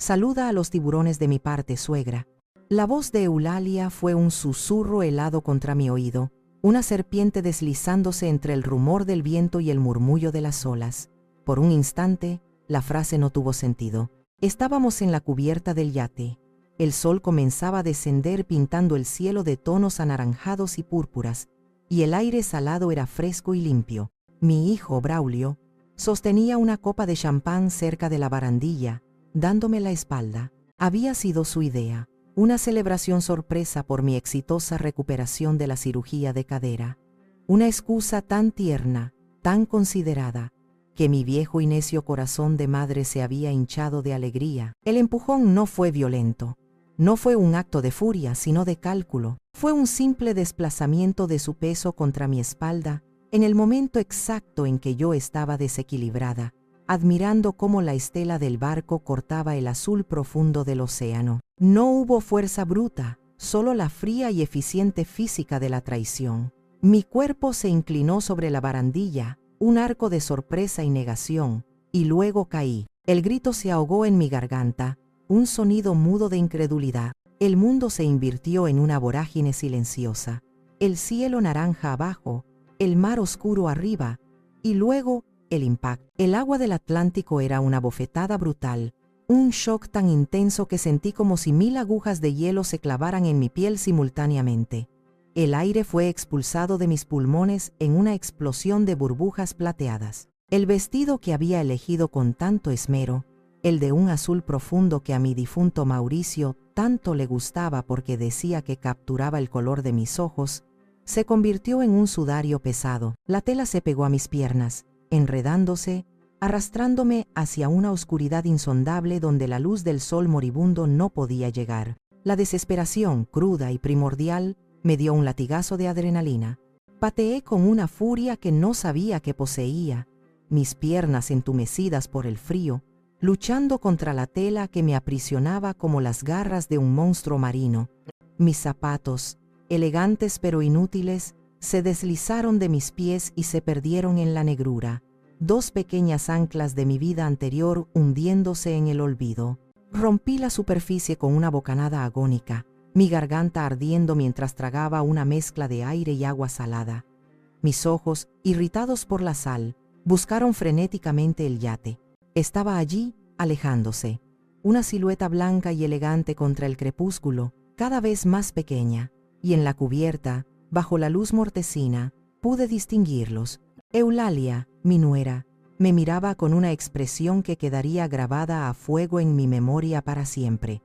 Saluda a los tiburones de mi parte, suegra. La voz de Eulalia fue un susurro helado contra mi oído, una serpiente deslizándose entre el rumor del viento y el murmullo de las olas. Por un instante, la frase no tuvo sentido. Estábamos en la cubierta del yate. El sol comenzaba a descender pintando el cielo de tonos anaranjados y púrpuras, y el aire salado era fresco y limpio. Mi hijo, Braulio, sostenía una copa de champán cerca de la barandilla, dándome la espalda. Había sido su idea, una celebración sorpresa por mi exitosa recuperación de la cirugía de cadera. Una excusa tan tierna, tan considerada, que mi viejo y necio corazón de madre se había hinchado de alegría. El empujón no fue violento. No fue un acto de furia, sino de cálculo. Fue un simple desplazamiento de su peso contra mi espalda, en el momento exacto en que yo estaba desequilibrada, admirando cómo la estela del barco cortaba el azul profundo del océano. No hubo fuerza bruta, solo la fría y eficiente física de la traición. Mi cuerpo se inclinó sobre la barandilla, un arco de sorpresa y negación, y luego caí. El grito se ahogó en mi garganta, un sonido mudo de incredulidad. El mundo se invirtió en una vorágine silenciosa. El cielo naranja abajo, el mar oscuro arriba, y luego el impacto. El agua del Atlántico era una bofetada brutal, un shock tan intenso que sentí como si 1000 agujas de hielo se clavaran en mi piel simultáneamente. El aire fue expulsado de mis pulmones en una explosión de burbujas plateadas. El vestido que había elegido con tanto esmero, el de un azul profundo que a mi difunto Mauricio tanto le gustaba porque decía que capturaba el color de mis ojos, se convirtió en un sudario pesado. La tela se pegó a mis piernas, enredándose, arrastrándome hacia una oscuridad insondable donde la luz del sol moribundo no podía llegar. La desesperación, cruda y primordial, me dio un latigazo de adrenalina. Pateé con una furia que no sabía que poseía, mis piernas entumecidas por el frío, luchando contra la tela que me aprisionaba como las garras de un monstruo marino. Mis zapatos, elegantes pero inútiles, se deslizaron de mis pies y se perdieron en la negrura. 2 pequeñas anclas de mi vida anterior hundiéndose en el olvido. Rompí la superficie con una bocanada agónica, mi garganta ardiendo mientras tragaba una mezcla de aire y agua salada. Mis ojos, irritados por la sal, buscaron frenéticamente el yate. Estaba allí, alejándose, una silueta blanca y elegante contra el crepúsculo, cada vez más pequeña, y en la cubierta, bajo la luz mortecina, pude distinguirlos. Eulalia, mi nuera, me miraba con una expresión que quedaría grabada a fuego en mi memoria para siempre.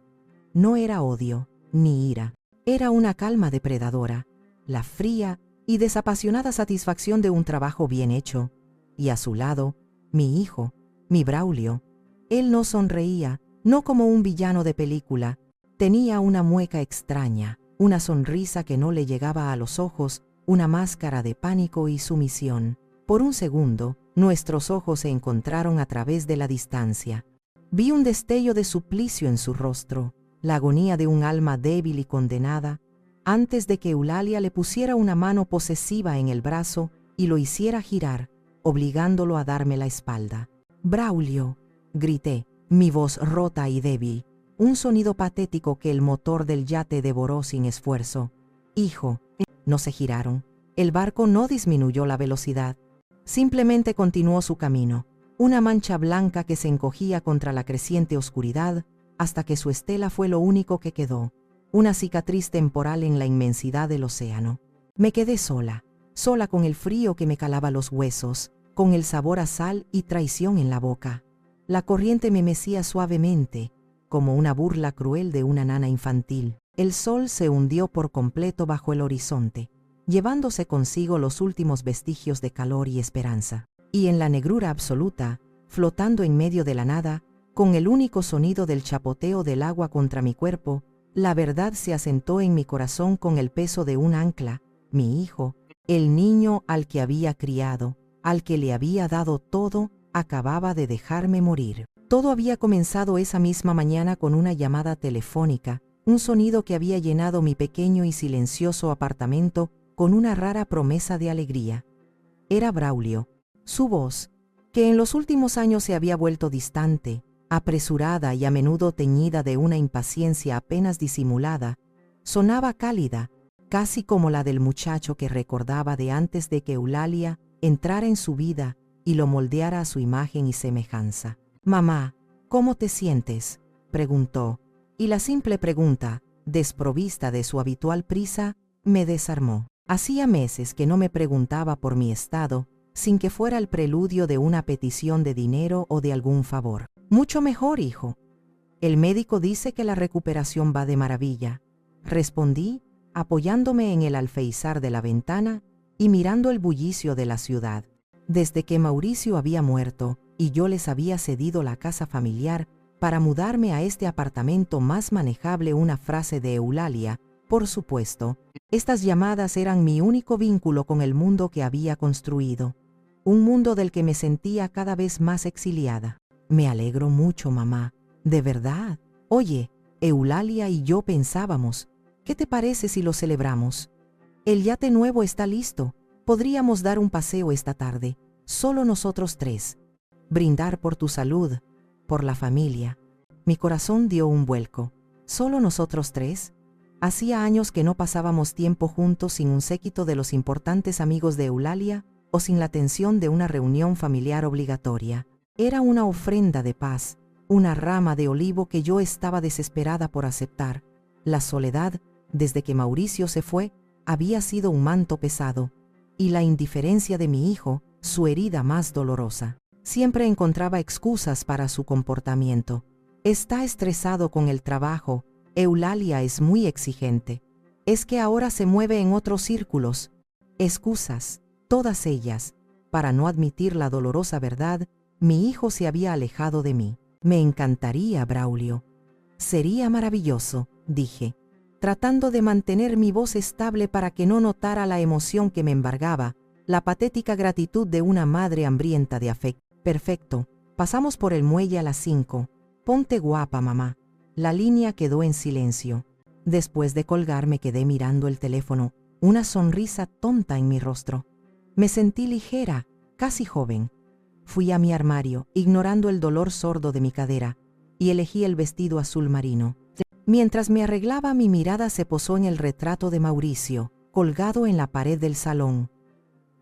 No era odio, ni ira, era una calma depredadora, la fría y desapasionada satisfacción de un trabajo bien hecho, y a su lado, mi hijo, mi Braulio. Él no sonreía, no como un villano de película, tenía una mueca extraña, una sonrisa que no le llegaba a los ojos, una máscara de pánico y sumisión. Por un segundo, nuestros ojos se encontraron a través de la distancia. Vi un destello de suplicio en su rostro, la agonía de un alma débil y condenada, antes de que Eulalia le pusiera una mano posesiva en el brazo y lo hiciera girar, obligándolo a darme la espalda. «Braulio», grité, mi voz rota y débil, un sonido patético que el motor del yate devoró sin esfuerzo. «Hijo». No se giraron. El barco no disminuyó la velocidad. Simplemente continuó su camino, una mancha blanca que se encogía contra la creciente oscuridad, hasta que su estela fue lo único que quedó, una cicatriz temporal en la inmensidad del océano. Me quedé sola, sola con el frío que me calaba los huesos, con el sabor a sal y traición en la boca. La corriente me mecía suavemente, como una burla cruel de una nana infantil. El sol se hundió por completo bajo el horizonte, llevándose consigo los últimos vestigios de calor y esperanza. Y en la negrura absoluta, flotando en medio de la nada, con el único sonido del chapoteo del agua contra mi cuerpo, la verdad se asentó en mi corazón con el peso de un ancla. Mi hijo, el niño al que había criado, al que le había dado todo, acababa de dejarme morir. Todo había comenzado esa misma mañana con una llamada telefónica, un sonido que había llenado mi pequeño y silencioso apartamento con una rara promesa de alegría. Era Braulio. Su voz, que en los últimos años se había vuelto distante, apresurada y a menudo teñida de una impaciencia apenas disimulada, sonaba cálida, casi como la del muchacho que recordaba de antes de que Eulalia entrara en su vida y lo moldeara a su imagen y semejanza. «Mamá, ¿cómo te sientes?», preguntó, y la simple pregunta, desprovista de su habitual prisa, me desarmó. Hacía meses que no me preguntaba por mi estado, sin que fuera el preludio de una petición de dinero o de algún favor. «Mucho mejor, hijo. El médico dice que la recuperación va de maravilla», respondí, apoyándome en el alféizar de la ventana y mirando el bullicio de la ciudad. Desde que Mauricio había muerto y yo les había cedido la casa familiar para mudarme a este apartamento más manejable, una frase de Eulalia, por supuesto, estas llamadas eran mi único vínculo con el mundo que había construido, un mundo del que me sentía cada vez más exiliada. «Me alegro mucho, mamá, de verdad. Oye, Eulalia y yo pensábamos, ¿qué te parece si lo celebramos? El yate nuevo está listo. Podríamos dar un paseo esta tarde, solo nosotros tres. Brindar por tu salud, por la familia». Mi corazón dio un vuelco. ¿Solo nosotros tres? Hacía años que no pasábamos tiempo juntos sin un séquito de los importantes amigos de Eulalia o sin la tensión de una reunión familiar obligatoria. Era una ofrenda de paz, una rama de olivo que yo estaba desesperada por aceptar. La soledad, desde que Mauricio se fue, había sido un manto pesado, y la indiferencia de mi hijo, su herida más dolorosa. Siempre encontraba excusas para su comportamiento. «Está estresado con el trabajo. Eulalia es muy exigente. Es que ahora se mueve en otros círculos». Excusas, todas ellas, para no admitir la dolorosa verdad: mi hijo se había alejado de mí. «Me encantaría, Braulio. Sería maravilloso», dije, tratando de mantener mi voz estable para que no notara la emoción que me embargaba, la patética gratitud de una madre hambrienta de afecto. «Perfecto. Pasamos por el muelle a las 5. Ponte guapa, mamá». La línea quedó en silencio. Después de colgar me quedé mirando el teléfono, una sonrisa tonta en mi rostro. Me sentí ligera, casi joven. Fui a mi armario, ignorando el dolor sordo de mi cadera, y elegí el vestido azul marino. Mientras me arreglaba, mi mirada se posó en el retrato de Mauricio, colgado en la pared del salón.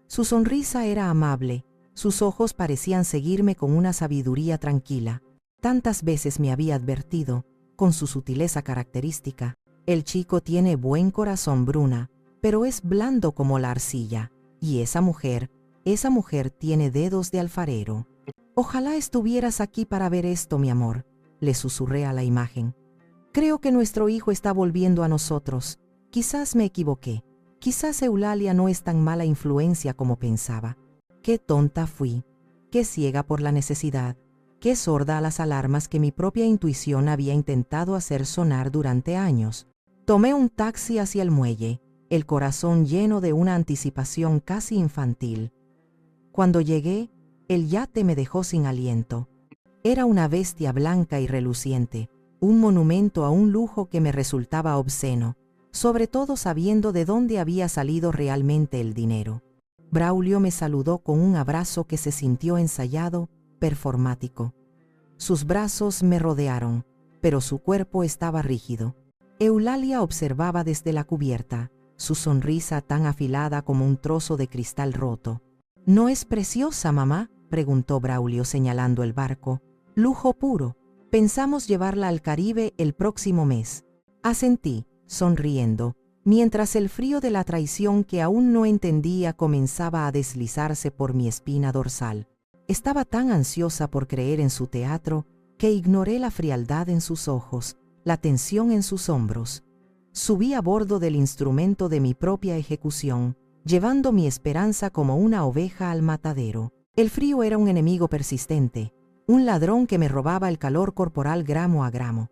Su sonrisa era amable, sus ojos parecían seguirme con una sabiduría tranquila. Tantas veces me había advertido, con su sutileza característica: «El chico tiene buen corazón, Bruna, pero es blando como la arcilla, y esa mujer tiene dedos de alfarero». «Ojalá estuvieras aquí para ver esto, mi amor», le susurré a la imagen. «Creo que nuestro hijo está volviendo a nosotros. Quizás me equivoqué. Quizás Eulalia no es tan mala influencia como pensaba. Qué tonta fui, qué ciega por la necesidad, qué sorda a las alarmas que mi propia intuición había intentado hacer sonar durante años». Tomé un taxi hacia el muelle, el corazón lleno de una anticipación casi infantil. Cuando llegué, el yate me dejó sin aliento. Era una bestia blanca y reluciente, un monumento a un lujo que me resultaba obsceno, sobre todo sabiendo de dónde había salido realmente el dinero. Braulio me saludó con un abrazo que se sintió ensayado, performático. Sus brazos me rodearon, pero su cuerpo estaba rígido. Eulalia observaba desde la cubierta, su sonrisa tan afilada como un trozo de cristal roto. «¿No es preciosa, mamá?», preguntó Braulio señalando el barco. «Lujo puro. Pensamos llevarla al Caribe el próximo mes». Asentí, sonriendo, mientras el frío de la traición que aún no entendía comenzaba a deslizarse por mi espina dorsal. Estaba tan ansiosa por creer en su teatro que ignoré la frialdad en sus ojos, la tensión en sus hombros. Subí a bordo del instrumento de mi propia ejecución, llevando mi esperanza como una oveja al matadero. El frío era un enemigo persistente, un ladrón que me robaba el calor corporal gramo a gramo.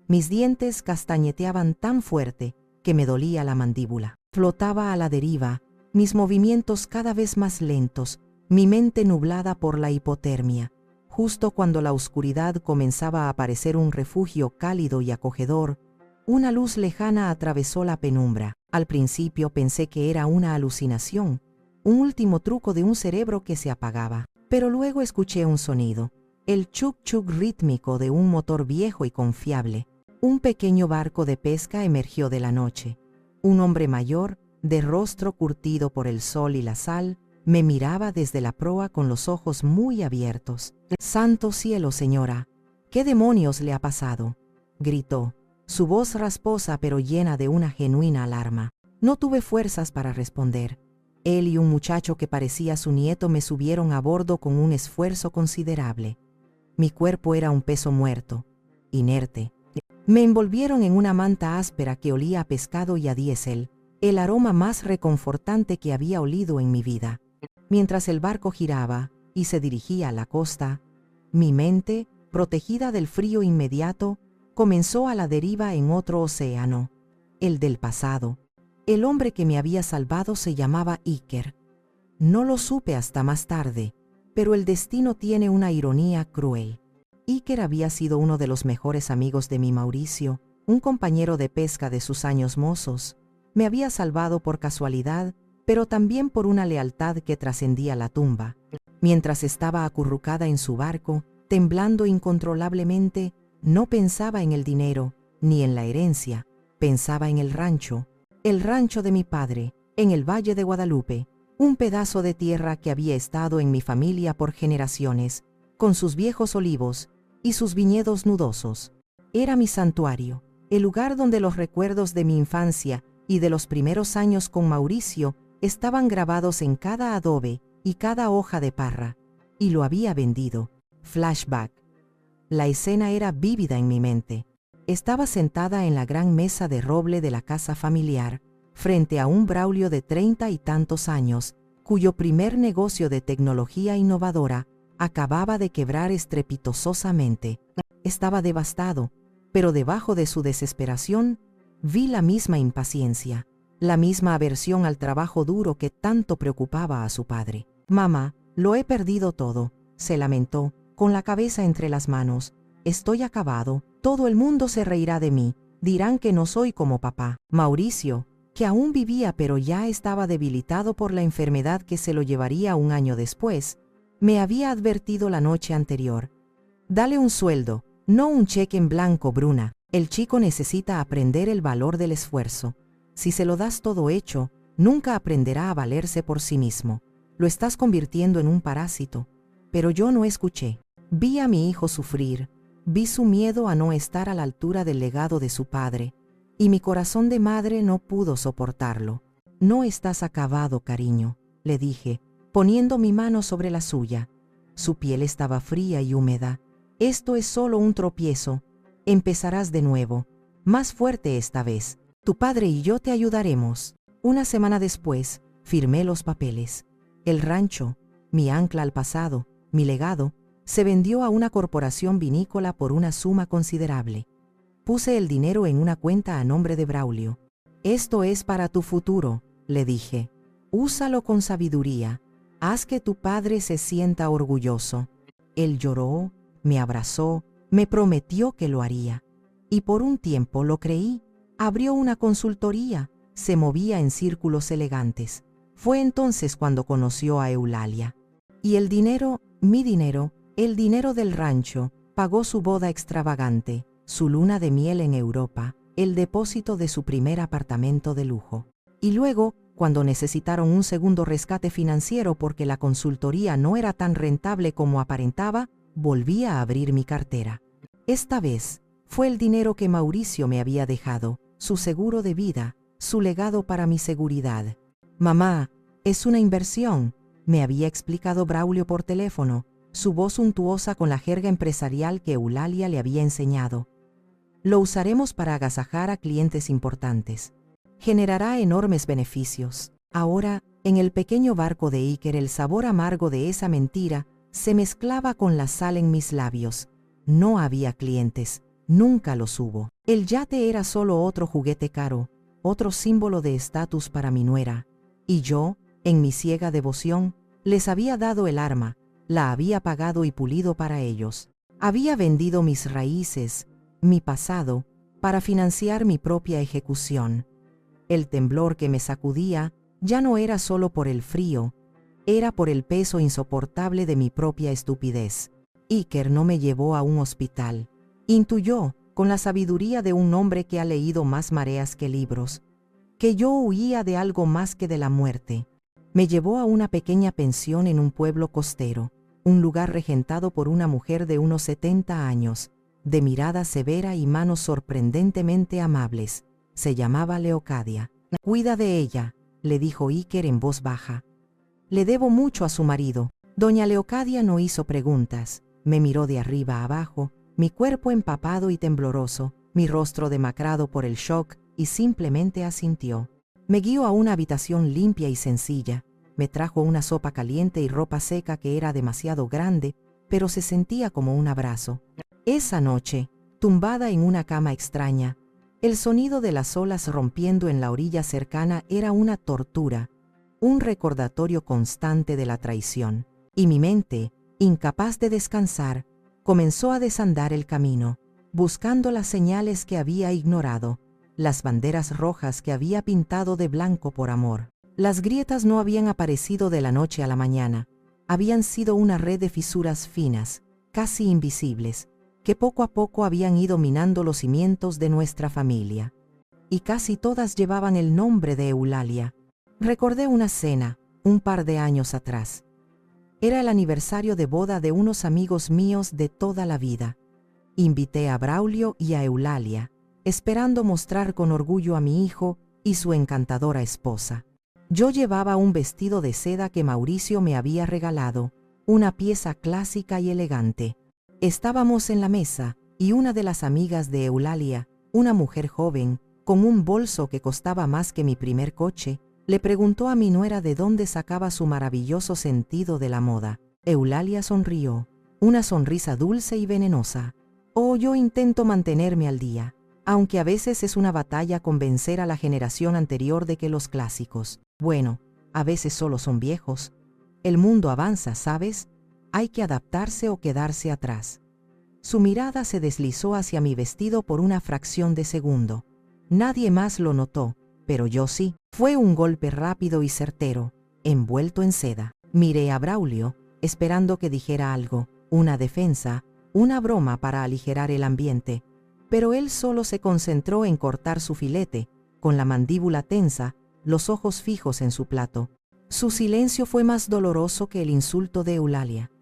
Mis dientes castañeteaban tan fuerte que me dolía la mandíbula. Flotaba a la deriva, mis movimientos cada vez más lentos, mi mente nublada por la hipotermia. Justo cuando la oscuridad comenzaba a parecer un refugio cálido y acogedor, una luz lejana atravesó la penumbra. Al principio pensé que era una alucinación, un último truco de un cerebro que se apagaba, pero luego escuché un sonido. el chuk-chuk rítmico de un motor viejo y confiable. Un pequeño barco de pesca emergió de la noche. Un hombre mayor, de rostro curtido por el sol y la sal, me miraba desde la proa con los ojos muy abiertos. «Santo cielo, señora, ¿qué demonios le ha pasado?», gritó, su voz rasposa pero llena de una genuina alarma. No tuve fuerzas para responder. Él y un muchacho que parecía su nieto me subieron a bordo con un esfuerzo considerable. Mi cuerpo era un peso muerto, inerte. Me envolvieron en una manta áspera que olía a pescado y a diésel, el aroma más reconfortante que había olido en mi vida. Mientras el barco giraba y se dirigía a la costa, mi mente, protegida del frío inmediato, comenzó a la deriva en otro océano, el del pasado. El hombre que me había salvado se llamaba Iker. No lo supe hasta más tarde, pero el destino tiene una ironía cruel. Iker había sido uno de los mejores amigos de mi Mauricio, un compañero de pesca de sus años mozos. Me había salvado por casualidad, pero también por una lealtad que trascendía la tumba. Mientras estaba acurrucada en su barco, temblando incontrolablemente, no pensaba en el dinero, ni en la herencia, pensaba en el rancho de mi padre, en el Valle de Guadalupe, un pedazo de tierra que había estado en mi familia por generaciones, con sus viejos olivos y sus viñedos nudosos. Era mi santuario, el lugar donde los recuerdos de mi infancia y de los primeros años con Mauricio estaban grabados en cada adobe y cada hoja de parra, y lo había vendido. Flashback. La escena era vívida en mi mente. Estaba sentada en la gran mesa de roble de la casa familiar, frente a un Braulio de 30 y tantos años, cuyo primer negocio de tecnología innovadora acababa de quebrar estrepitosamente. Estaba devastado, pero debajo de su desesperación vi la misma impaciencia, la misma aversión al trabajo duro que tanto preocupaba a su padre. «Mamá, lo he perdido todo», se lamentó, con la cabeza entre las manos. «Estoy acabado, todo el mundo se reirá de mí, dirán que no soy como papá». Mauricio, que aún vivía pero ya estaba debilitado por la enfermedad que se lo llevaría un año después, me había advertido la noche anterior. «Dale un sueldo, no un cheque en blanco, Bruna. El chico necesita aprender el valor del esfuerzo. Si se lo das todo hecho, nunca aprenderá a valerse por sí mismo. Lo estás convirtiendo en un parásito». Pero yo no escuché. Vi a mi hijo sufrir, vi su miedo a no estar a la altura del legado de su padre, y mi corazón de madre no pudo soportarlo. «No estás acabado, cariño», le dije, poniendo mi mano sobre la suya. Su piel estaba fría y húmeda. «Esto es solo un tropiezo. Empezarás de nuevo, más fuerte esta vez. Tu padre y yo te ayudaremos». Una semana después, firmé los papeles. El rancho, mi ancla al pasado, mi legado, se vendió a una corporación vinícola por una suma considerable. Puse el dinero en una cuenta a nombre de Braulio. «Esto es para tu futuro», le dije. «Úsalo con sabiduría. Haz que tu padre se sienta orgulloso». Él lloró, me abrazó, me prometió que lo haría. Y por un tiempo lo creí. Abrió una consultoría, se movía en círculos elegantes. Fue entonces cuando conoció a Eulalia. Y el dinero, mi dinero, el dinero del rancho, pagó su boda extravagante, su luna de miel en Europa, el depósito de su primer apartamento de lujo. Y luego, cuando necesitaron un segundo rescate financiero porque la consultoría no era tan rentable como aparentaba, volví a abrir mi cartera. Esta vez, fue el dinero que Mauricio me había dejado, su seguro de vida, su legado para mi seguridad. «Mamá, es una inversión», me había explicado Braulio por teléfono, su voz untuosa con la jerga empresarial que Eulalia le había enseñado. «Lo usaremos para agasajar a clientes importantes. Generará enormes beneficios». Ahora, en el pequeño barco de Iker, el sabor amargo de esa mentira se mezclaba con la sal en mis labios. No había clientes, nunca los hubo. El yate era solo otro juguete caro, otro símbolo de estatus para mi nuera. Y yo, en mi ciega devoción, les había dado el arma, la había pagado y pulido para ellos. Había vendido mis raíces, mi pasado, para financiar mi propia ejecución. El temblor que me sacudía ya no era solo por el frío, era por el peso insoportable de mi propia estupidez. Iker no me llevó a un hospital. Intuyó, con la sabiduría de un hombre que ha leído más mareas que libros, que yo huía de algo más que de la muerte. Me llevó a una pequeña pensión en un pueblo costero, un lugar regentado por una mujer de unos 70 años, de mirada severa y manos sorprendentemente amables. Se llamaba Leocadia. «Cuida de ella», le dijo Iker en voz baja. «Le debo mucho a su marido». Doña Leocadia no hizo preguntas. Me miró de arriba a abajo, mi cuerpo empapado y tembloroso, mi rostro demacrado por el shock, y simplemente asintió. Me guió a una habitación limpia y sencilla. Me trajo una sopa caliente y ropa seca que era demasiado grande, pero se sentía como un abrazo. Esa noche, tumbada en una cama extraña, el sonido de las olas rompiendo en la orilla cercana era una tortura, un recordatorio constante de la traición. Y mi mente, incapaz de descansar, comenzó a desandar el camino, buscando las señales que había ignorado, las banderas rojas que había pintado de blanco por amor. Las grietas no habían aparecido de la noche a la mañana, habían sido una red de fisuras finas, casi invisibles, que poco a poco habían ido minando los cimientos de nuestra familia. Y casi todas llevaban el nombre de Eulalia. Recordé una cena, un par de años atrás. Era el aniversario de boda de unos amigos míos de toda la vida. Invité a Braulio y a Eulalia, esperando mostrar con orgullo a mi hijo y su encantadora esposa. Yo llevaba un vestido de seda que Mauricio me había regalado, una pieza clásica y elegante. Estábamos en la mesa, y una de las amigas de Eulalia, una mujer joven, con un bolso que costaba más que mi primer coche, le preguntó a mi nuera de dónde sacaba su maravilloso sentido de la moda. Eulalia sonrió, una sonrisa dulce y venenosa. «Oh, yo intento mantenerme al día, aunque a veces es una batalla convencer a la generación anterior de que los clásicos, bueno, a veces solo son viejos. El mundo avanza, ¿sabes? Hay que adaptarse o quedarse atrás». Su mirada se deslizó hacia mi vestido por una fracción de segundo. Nadie más lo notó, pero yo sí. Fue un golpe rápido y certero, envuelto en seda. Miré a Braulio, esperando que dijera algo, una defensa, una broma para aligerar el ambiente, pero él solo se concentró en cortar su filete, con la mandíbula tensa, los ojos fijos en su plato. Su silencio fue más doloroso que el insulto de Eulalia.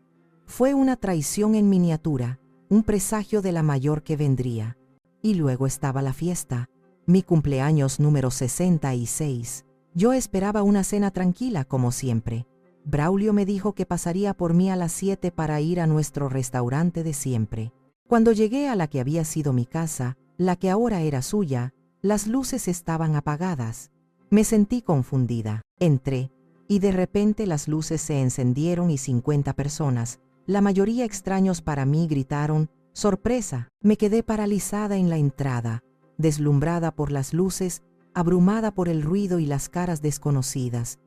Fue una traición en miniatura, un presagio de la mayor que vendría. Y luego estaba la fiesta, mi cumpleaños número 66. Yo esperaba una cena tranquila como siempre. Braulio me dijo que pasaría por mí a las 7 para ir a nuestro restaurante de siempre. Cuando llegué a la que había sido mi casa, la que ahora era suya, las luces estaban apagadas. Me sentí confundida. Entré, y de repente las luces se encendieron y 50 personas, la mayoría extraños para mí, gritaron: «¡Sorpresa!». Me quedé paralizada en la entrada, deslumbrada por las luces, abrumada por el ruido y las caras desconocidas.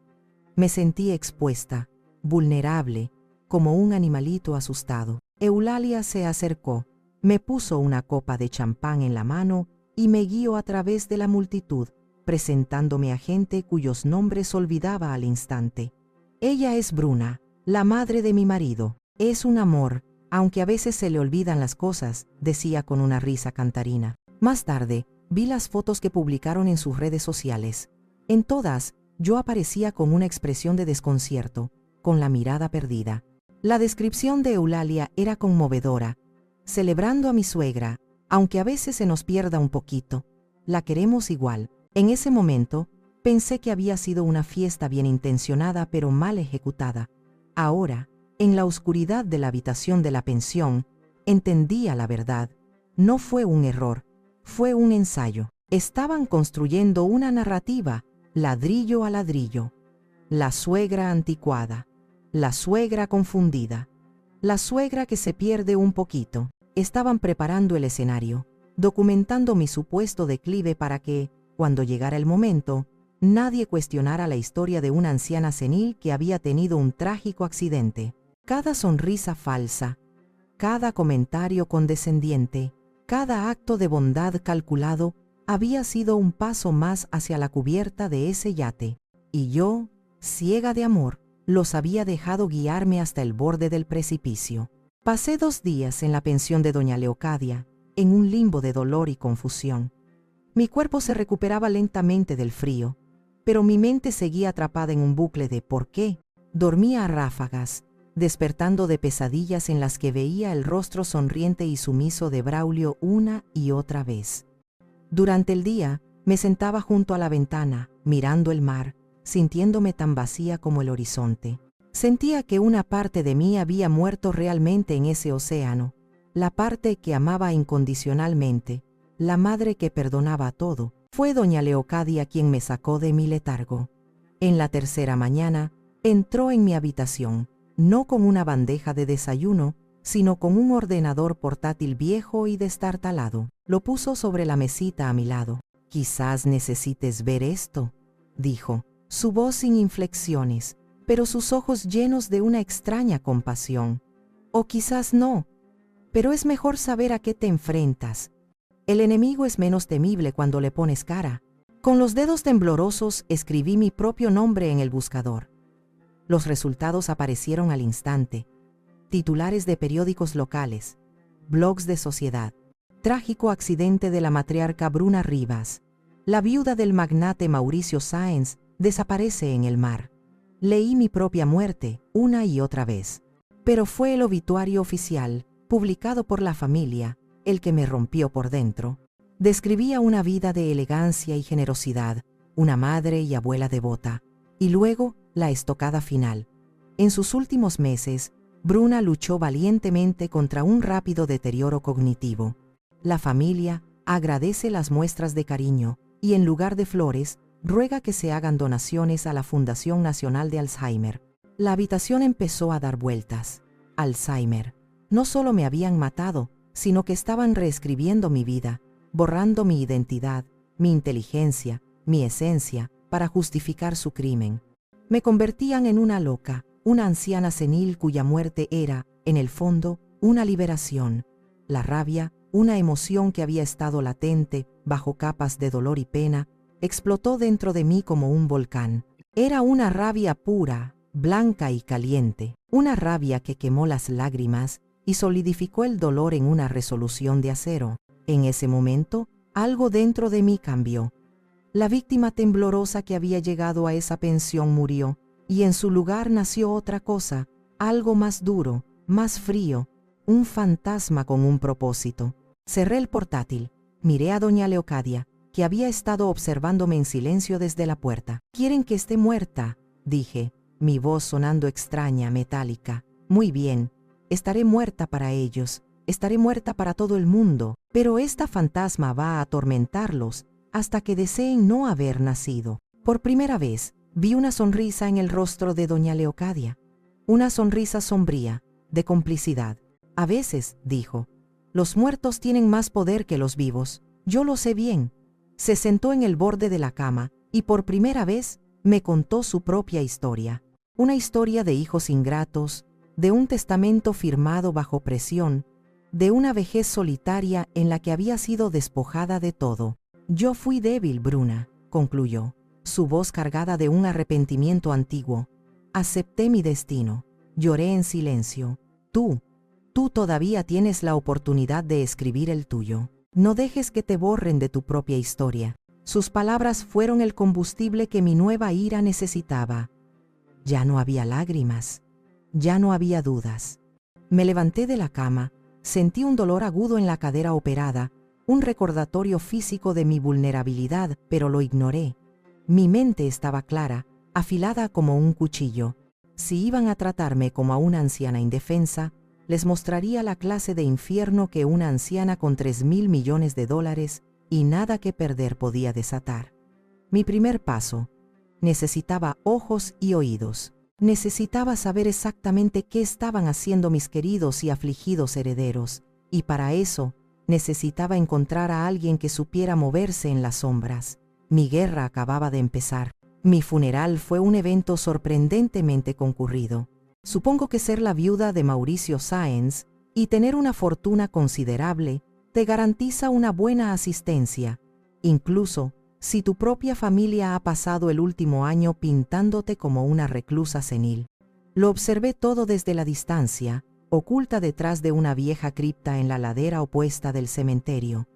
Me sentí expuesta, vulnerable, como un animalito asustado. Eulalia se acercó, me puso una copa de champán en la mano y me guió a través de la multitud, presentándome a gente cuyos nombres olvidaba al instante. «Ella es Bruna, la madre de mi marido. Es un amor, aunque a veces se le olvidan las cosas», decía con una risa cantarina. Más tarde, vi las fotos que publicaron en sus redes sociales. En todas, yo aparecía con una expresión de desconcierto, con la mirada perdida. La descripción de Eulalia era conmovedora. «Celebrando a mi suegra, aunque a veces se nos pierda un poquito. La queremos igual». En ese momento, pensé que había sido una fiesta bien intencionada pero mal ejecutada. Ahora, en la oscuridad de la habitación de la pensión, entendía la verdad. No fue un error, fue un ensayo. Estaban construyendo una narrativa, ladrillo a ladrillo. La suegra anticuada, la suegra confundida, la suegra que se pierde un poquito. Estaban preparando el escenario, documentando mi supuesto declive para que, cuando llegara el momento, nadie cuestionara la historia de una anciana senil que había tenido un trágico accidente. Cada sonrisa falsa, cada comentario condescendiente, cada acto de bondad calculado había sido un paso más hacia la cubierta de ese yate, y yo, ciega de amor, los había dejado guiarme hasta el borde del precipicio. Pasé 2 días en la pensión de doña Leocadia, en un limbo de dolor y confusión. Mi cuerpo se recuperaba lentamente del frío, pero mi mente seguía atrapada en un bucle de ¿por qué? Dormía a ráfagas, despertando de pesadillas en las que veía el rostro sonriente y sumiso de Braulio una y otra vez. Durante el día, me sentaba junto a la ventana, mirando el mar, sintiéndome tan vacía como el horizonte. Sentía que una parte de mí había muerto realmente en ese océano, la parte que amaba incondicionalmente, la madre que perdonaba todo. Fue doña Leocadia quien me sacó de mi letargo. En la tercera mañana, entró en mi habitación, no con una bandeja de desayuno, sino con un ordenador portátil viejo y destartalado. Lo puso sobre la mesita a mi lado. «Quizás necesites ver esto», dijo, su voz sin inflexiones, pero sus ojos llenos de una extraña compasión. «O quizás no, pero es mejor saber a qué te enfrentas. El enemigo es menos temible cuando le pones cara». Con los dedos temblorosos escribí mi propio nombre en el buscador. Los resultados aparecieron al instante. Titulares de periódicos locales, blogs de sociedad. Trágico accidente de la matriarca Bruna Rivas. La viuda del magnate Mauricio Sáenz desaparece en el mar. Leí mi propia muerte una y otra vez. Pero fue el obituario oficial, publicado por la familia, el que me rompió por dentro. Describía una vida de elegancia y generosidad, una madre y abuela devota, y luego la estocada final. En sus últimos meses, Bruna luchó valientemente contra un rápido deterioro cognitivo. La familia agradece las muestras de cariño y en lugar de flores, ruega que se hagan donaciones a la Fundación Nacional de Alzheimer. La habitación empezó a dar vueltas. Alzheimer. No solo me habían matado, sino que estaban reescribiendo mi vida, borrando mi identidad, mi inteligencia, mi esencia, para justificar su crimen. Me convertían en una loca, una anciana senil cuya muerte era, en el fondo, una liberación. La rabia, una emoción que había estado latente, bajo capas de dolor y pena, explotó dentro de mí como un volcán. Era una rabia pura, blanca y caliente, una rabia que quemó las lágrimas y solidificó el dolor en una resolución de acero. En ese momento, algo dentro de mí cambió. La víctima temblorosa que había llegado a esa pensión murió, y en su lugar nació otra cosa, algo más duro, más frío, un fantasma con un propósito. Cerré el portátil, miré a doña Leocadia, que había estado observándome en silencio desde la puerta. «¿Quieren que esté muerta?», dije, mi voz sonando extraña, metálica. «Muy bien, estaré muerta para ellos, estaré muerta para todo el mundo, pero esta fantasma va a atormentarlos hasta que deseen no haber nacido». Por primera vez, vi una sonrisa en el rostro de doña Leocadia, una sonrisa sombría, de complicidad. «A veces», dijo, «los muertos tienen más poder que los vivos. Yo lo sé bien». Se sentó en el borde de la cama y por primera vez me contó su propia historia. Una historia de hijos ingratos, de un testamento firmado bajo presión, de una vejez solitaria en la que había sido despojada de todo. «Yo fui débil, Bruna», concluyó, su voz cargada de un arrepentimiento antiguo. «Acepté mi destino. Lloré en silencio. Tú todavía tienes la oportunidad de escribir el tuyo. No dejes que te borren de tu propia historia». Sus palabras fueron el combustible que mi nueva ira necesitaba. Ya no había lágrimas. Ya no había dudas. Me levanté de la cama, sentí un dolor agudo en la cadera operada, un recordatorio físico de mi vulnerabilidad, pero lo ignoré. Mi mente estaba clara, afilada como un cuchillo. Si iban a tratarme como a una anciana indefensa, les mostraría la clase de infierno que una anciana con $3.000 millones y nada que perder podía desatar. Mi primer paso. Necesitaba ojos y oídos. Necesitaba saber exactamente qué estaban haciendo mis queridos y afligidos herederos, y para eso necesitaba encontrar a alguien que supiera moverse en las sombras. Mi guerra acababa de empezar. Mi funeral fue un evento sorprendentemente concurrido. Supongo que ser la viuda de Mauricio Sáenz y tener una fortuna considerable te garantiza una buena asistencia, incluso si tu propia familia ha pasado el último año pintándote como una reclusa senil. Lo observé todo desde la distancia, oculta detrás de una vieja cripta en la ladera opuesta del cementerio.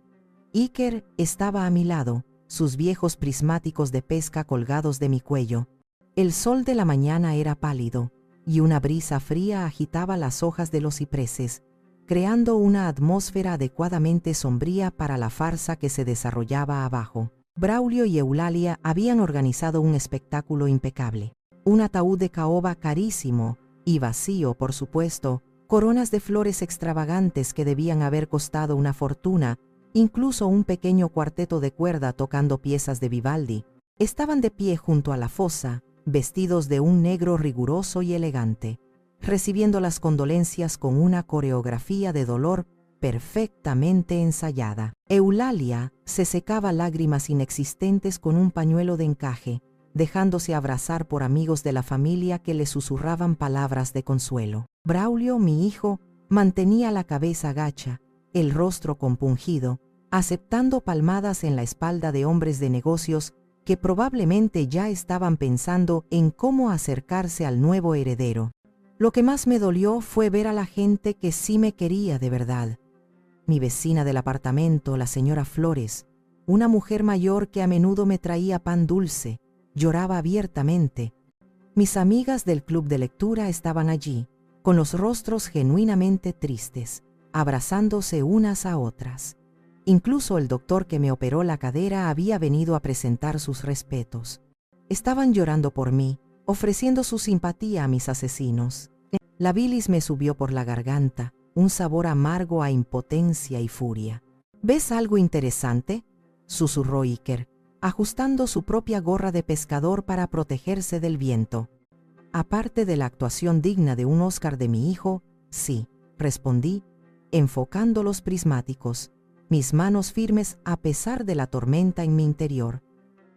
Iker estaba a mi lado, sus viejos prismáticos de pesca colgados de mi cuello. El sol de la mañana era pálido, y una brisa fría agitaba las hojas de los cipreses, creando una atmósfera adecuadamente sombría para la farsa que se desarrollaba abajo. Braulio y Eulalia habían organizado un espectáculo impecable. Un ataúd de caoba carísimo, y vacío, por supuesto, coronas de flores extravagantes que debían haber costado una fortuna, incluso un pequeño cuarteto de cuerda tocando piezas de Vivaldi, estaban de pie junto a la fosa, vestidos de un negro riguroso y elegante, recibiendo las condolencias con una coreografía de dolor perfectamente ensayada. Eulalia se secaba lágrimas inexistentes con un pañuelo de encaje, dejándose abrazar por amigos de la familia que le susurraban palabras de consuelo. Braulio, mi hijo, mantenía la cabeza gacha, el rostro compungido, aceptando palmadas en la espalda de hombres de negocios que probablemente ya estaban pensando en cómo acercarse al nuevo heredero. Lo que más me dolió fue ver a la gente que sí me quería de verdad. Mi vecina del apartamento, la señora Flores, una mujer mayor que a menudo me traía pan dulce, lloraba abiertamente. Mis amigas del club de lectura estaban allí, con los rostros genuinamente tristes, abrazándose unas a otras. Incluso el doctor que me operó la cadera había venido a presentar sus respetos. Estaban llorando por mí, ofreciendo su simpatía a mis asesinos. La bilis me subió por la garganta, un sabor amargo a impotencia y furia. ¿Ves algo interesante?, susurró Iker, ajustando su propia gorra de pescador para protegerse del viento. Aparte de la actuación digna de un Oscar de mi hijo, sí, respondí, enfocando los prismáticos, mis manos firmes a pesar de la tormenta en mi interior.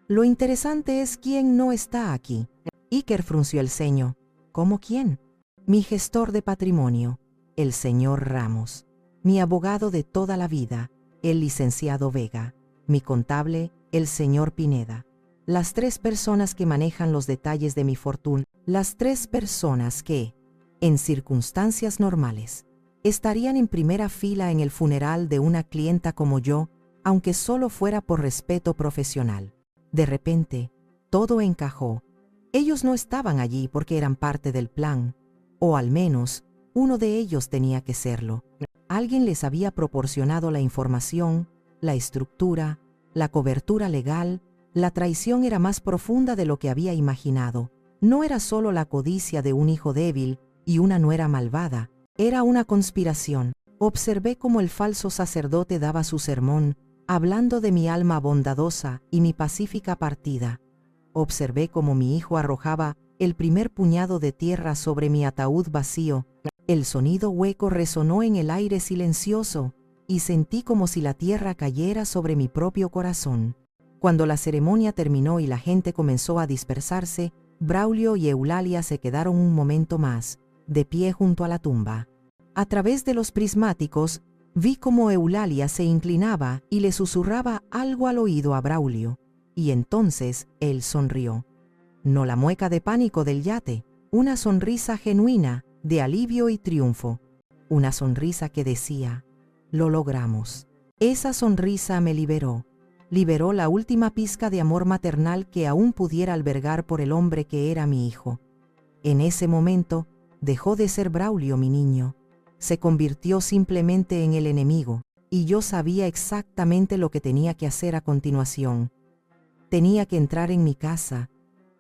Lo interesante es quién no está aquí. Iker frunció el ceño. ¿Cómo quién? Mi gestor de patrimonio, el señor Ramos. Mi abogado de toda la vida, el licenciado Vega. Mi contable, el señor Pineda. Las 3 personas que manejan los detalles de mi fortuna. Las 3 personas que, en circunstancias normales, estarían en primera fila en el funeral de una clienta como yo, aunque solo fuera por respeto profesional. De repente, todo encajó. Ellos no estaban allí porque eran parte del plan, o al menos, uno de ellos tenía que serlo. Alguien les había proporcionado la información, la estructura, la cobertura legal. La traición era más profunda de lo que había imaginado. No era solo la codicia de un hijo débil y una nuera malvada. Era una conspiración. Observé cómo el falso sacerdote daba su sermón, hablando de mi alma bondadosa y mi pacífica partida. Observé cómo mi hijo arrojaba el primer puñado de tierra sobre mi ataúd vacío. El sonido hueco resonó en el aire silencioso, y sentí como si la tierra cayera sobre mi propio corazón. Cuando la ceremonia terminó y la gente comenzó a dispersarse, Braulio y Eulalia se quedaron un momento más, de pie junto a la tumba. A través de los prismáticos, vi cómo Eulalia se inclinaba y le susurraba algo al oído a Braulio, y entonces él sonrió. No la mueca de pánico del yate, una sonrisa genuina, de alivio y triunfo. Una sonrisa que decía, lo logramos. Esa sonrisa me liberó. Liberó la última pizca de amor maternal que aún pudiera albergar por el hombre que era mi hijo. En ese momento, dejó de ser Braulio mi niño. Se convirtió simplemente en el enemigo, y yo sabía exactamente lo que tenía que hacer a continuación. Tenía que entrar en mi casa,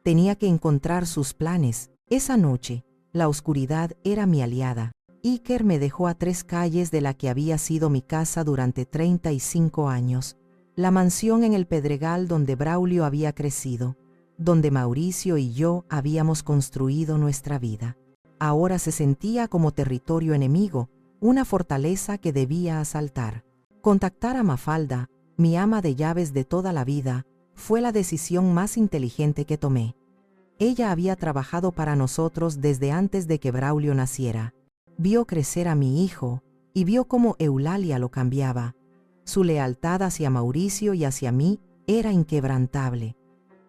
tenía que encontrar sus planes. Esa noche, la oscuridad era mi aliada. Iker me dejó a 3 calles de la que había sido mi casa durante 35 años. La mansión en el Pedregal donde Braulio había crecido, donde Mauricio y yo habíamos construido nuestra vida. Ahora se sentía como territorio enemigo, una fortaleza que debía asaltar. Contactar a Mafalda, mi ama de llaves de toda la vida, fue la decisión más inteligente que tomé. Ella había trabajado para nosotros desde antes de que Braulio naciera. Vio crecer a mi hijo y vio cómo Eulalia lo cambiaba. Su lealtad hacia Mauricio y hacia mí era inquebrantable.